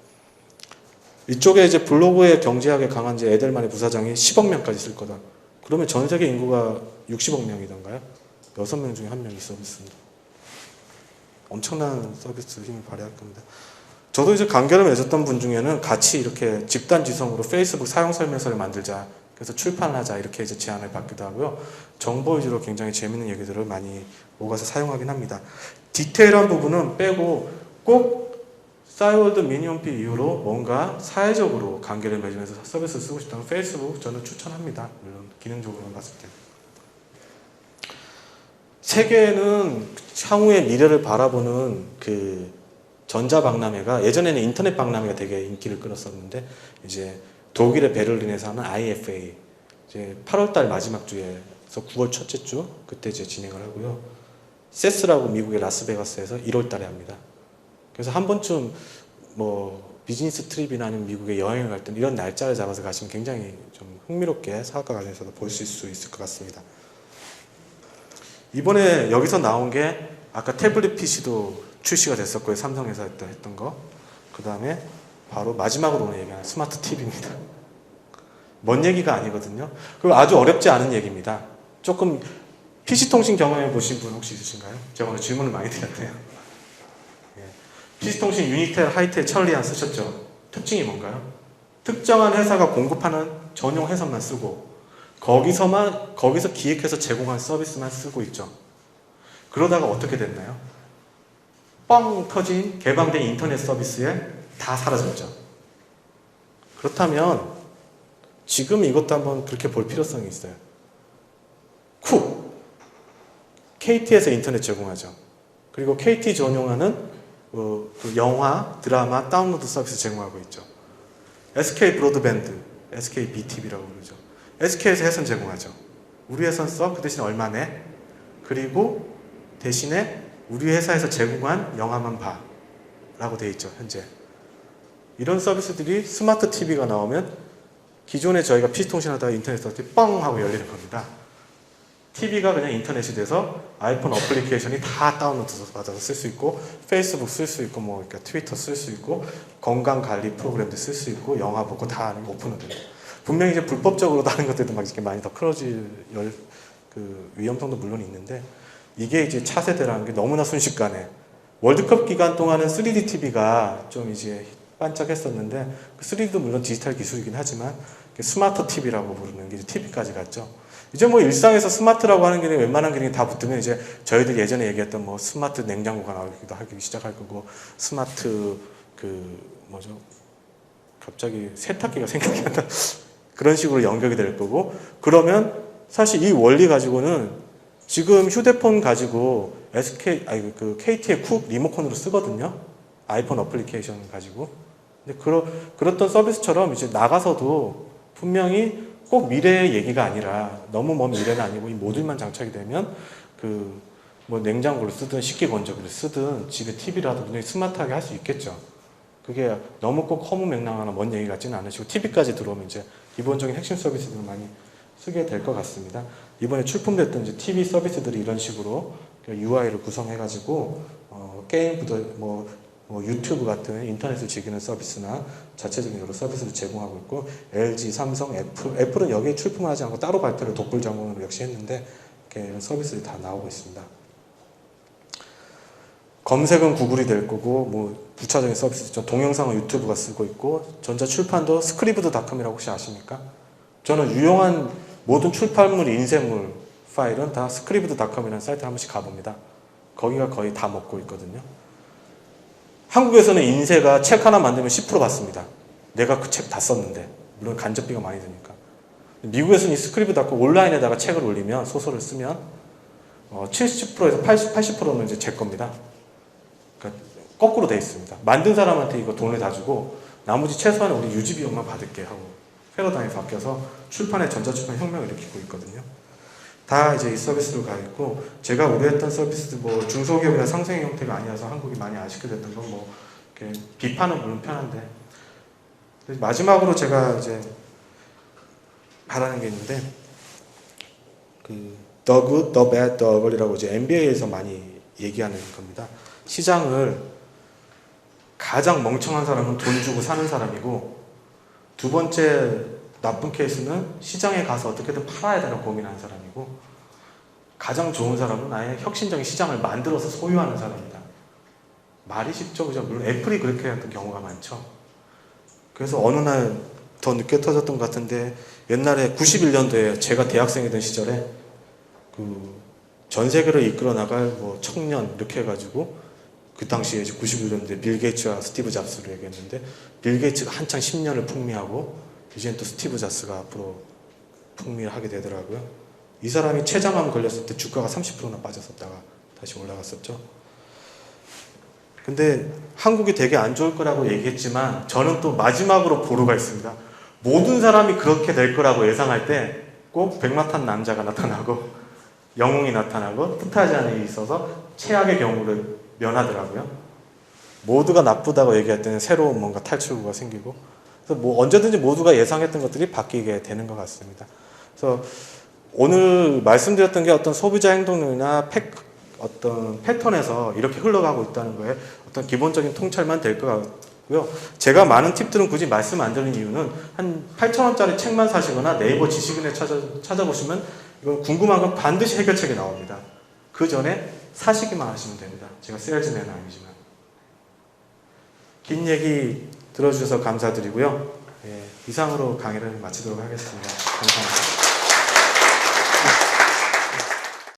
이쪽에 이제 블로그에 경제학에 강한 이제 에델만의 부사장이 10억 명까지 쓸 거다. 그러면 전 세계 인구가 60억 명이던가요? 6명 중에 1명이 서비스입니다. 엄청난 서비스 힘을 발휘할 겁니다. 저도 이제 관계를 맺었던 분 중에는 같이 이렇게 집단 지성으로 페이스북 사용 설명서를 만들자. 그래서 출판하자 이렇게 이제 제안을 받기도 하고요. 정보 위주로 굉장히 재밌는 얘기들을 많이 오가서 사용하긴 합니다. 디테일한 부분은 빼고 꼭 싸이월드 미니홈피 이후로 뭔가 사회적으로 관계를 맺으면서 서비스를 쓰고 싶다면 페이스북 저는 추천합니다. 물론 기능적으로만 봤을 때. 세계는 향후의 미래를 바라보는 그 전자박람회가 예전에는 인터넷 박람회가 되게 인기를 끌었었는데 이제 독일의 베를린에서 하는 IFA 이제 8월달 마지막 주에서 9월 첫째 주 그때 이제 진행을 하고요. 세스라고 미국의 라스베가스에서 1월달에 합니다. 그래서 한 번쯤 뭐 비즈니스 트립이나 아니면 미국에 여행을 갈 때 이런 날짜를 잡아서 가시면 굉장히 좀 흥미롭게 사업과 관련해서도 보실 수 있을 것 같습니다. 이번에 여기서 나온 게 아까 태블릿 PC도 출시가 됐었고요. 삼성에서 했던 거. 그 다음에 바로 마지막으로 오늘 얘기하는 스마트 TV입니다. 먼 얘기가 아니거든요. 그리고 아주 어렵지 않은 얘기입니다. 조금 PC통신 경험해 보신 분 혹시 있으신가요? 제가 오늘 질문을 많이 드렸네요. PC통신 유니텔, 하이텔, 천리안 쓰셨죠? 특징이 뭔가요? 특정한 회사가 공급하는 전용 회선만 쓰고 거기서 기획해서 제공한 서비스만 쓰고 있죠. 그러다가 어떻게 됐나요? 뻥 터진 개방된 인터넷 서비스에 다 사라졌죠. 그렇다면 지금 이것도 한번 그렇게 볼 필요성이 있어요. 쿡! KT에서 인터넷 제공하죠. 그리고 KT 전용하는 그 영화, 드라마, 다운로드 서비스 제공하고 있죠. SK 브로드밴드, SK BTV라고 부르죠. SK에서 회선 제공하죠. 우리 회선 써? 그 대신 얼마 내? 그리고 대신에 우리 회사에서 제공한 영화만 봐 라고 돼 있죠. 현재 이런 서비스들이 스마트 TV가 나오면 기존에 저희가 PC통신하다가 인터넷 썼을 때 뻥 하고 열리는 겁니다. TV가 그냥 인터넷이 돼서 아이폰 어플리케이션이 다 다운로드 받아서 쓸 수 있고 페이스북 쓸 수 있고 뭐 그러니까 트위터 쓸 수 있고 건강관리 프로그램도 쓸 수 있고 영화 보고 다 오픈은 됩니다. 분명히 이제 불법적으로 다른 것들도 막 이렇게 많이 더 크러질 그 위험성도 물론 있는데 이게 이제 차세대라는 게 너무나 순식간에 월드컵 기간 동안은 3D TV가 좀 이제 반짝했었는데 그 3D도 물론 디지털 기술이긴 하지만 스마트 TV라고 부르는 게 TV까지 갔죠. 이제 뭐 일상에서 스마트라고 하는 기능이 웬만한 기능이 다 붙으면 이제 저희들 예전에 얘기했던 뭐 스마트 냉장고가 나오기도 하기 시작할 거고 스마트 그 뭐죠? 갑자기 세탁기가 생각이 안 나. 그런 식으로 연결이 될 거고 그러면 사실 이 원리 가지고는 지금 휴대폰 가지고 그 KT의 쿡 리모컨으로 쓰거든요. 아이폰 어플리케이션 가지고. 근데 그렇던 서비스처럼 이제 나가서도 분명히 꼭 미래의 얘기가 아니라 너무 먼 미래는 아니고 이 모듈만 장착이 되면 그 뭐 냉장고를 쓰든 식기건조기를 쓰든 집에 TV라도 분명히 스마트하게 할 수 있겠죠. 그게 너무 꼭 허무맹랑하나 먼 얘기 같지는 않으시고 TV까지 들어오면 이제 기본적인 핵심 서비스들을 많이 쓰게 될 것 같습니다. 이번에 출품됐던 이제 TV 서비스들이 이런 식으로 UI를 구성해가지고 게임부터 뭐 유튜브 같은 인터넷을 즐기는 서비스나 자체적인 여러 서비스를 제공하고 있고 LG, 삼성, 애플은 여기에 출품하지 않고 따로 발표를 독불 전공으로 역시 했는데 이런 서비스들이 다 나오고 있습니다. 검색은 구글이 될 거고 뭐 부차적인 서비스 있죠. 동영상은 유튜브가 쓰고 있고 전자출판도 스크리브드닷컴이라고 혹시 아십니까? 저는 유용한 모든 출판물, 인쇄물 파일은 다 스크리브드닷컴이라는 사이트에 한 번씩 가봅니다. 거기가 거의 다 먹고 있거든요. 한국에서는 인쇄가 책 하나 만들면 10% 받습니다. 내가 그 책 다 썼는데 물론 간접비가 많이 드니까. 미국에서는 이 스크리브드닷컴 온라인에다가 책을 올리면 소설을 쓰면 70%에서 80%는 이제 제 겁니다. 그러니까 거꾸로 돼 있습니다. 만든 사람한테 이거 돈을 다 주고 나머지 최소한 우리 유지 비용만 받을게 하고 패러다임이 바뀌어서 출판의 전자출판 혁명을 일으키고 있거든요. 다 이제 이 서비스로 가 있고 제가 우려했던 서비스 뭐 중소기업이나 상생의 형태가 아니라서 한국이 많이 아쉽게 됐던 건 뭐 비판은 물론 편한데 마지막으로 제가 이제 바라는 게 있는데 그 The Good, The Bad, The Ugly라고 이제 MBA에서 많이 얘기하는 겁니다. 시장을 가장 멍청한 사람은 돈 주고 사는 사람이고 두 번째 나쁜 케이스는 시장에 가서 어떻게든 팔아야 되나 고민하는 사람이고 가장 좋은 사람은 아예 혁신적인 시장을 만들어서 소유하는 사람이다. 말이 쉽죠. 그죠? 물론 애플이 그렇게 했던 경우가 많죠. 그래서 어느 날 더 늦게 터졌던 것 같은데 옛날에 91년도에 제가 대학생이던 시절에 그 전 세계를 이끌어 나갈 뭐 청년 이렇게 해가지고 그 당시에 91년도에 빌 게이츠와 스티브 잡스를 얘기했는데 빌 게이츠가 한창 10년을 풍미하고 이제는 또 스티브 잡스가 앞으로 풍미를 하게 되더라고요. 이 사람이 췌장암 걸렸을 때 주가가 30%나 빠졌었다가 다시 올라갔었죠. 근데 한국이 되게 안 좋을 거라고 얘기했지만 저는 또 마지막으로 보루가 있습니다. 모든 사람이 그렇게 될 거라고 예상할 때 꼭 백마탄 남자가 나타나고 영웅이 나타나고 뜻하지 않은 일이 있어서 최악의 경우를 면하더라고요. 모두가 나쁘다고 얘기할 때는 새로운 뭔가 탈출구가 생기고, 그래서 뭐 언제든지 모두가 예상했던 것들이 바뀌게 되는 것 같습니다. 그래서 오늘 말씀드렸던 게 어떤 소비자 행동이나 어떤 패턴에서 이렇게 흘러가고 있다는 거에 어떤 기본적인 통찰만 될 것 같고요. 제가 많은 팁들은 굳이 말씀 안 드리는 이유는 한 8,000원짜리 책만 사시거나 네이버 지식인에 찾아보시면 이건 궁금한 건 반드시 해결책이 나옵니다. 그 전에 사시기만 하시면 됩니다. 제가 세일즈맨은 아니지만. 긴 얘기 들어주셔서 감사드리고요. 이상으로 강의를 마치도록 하겠습니다. 감사합니다.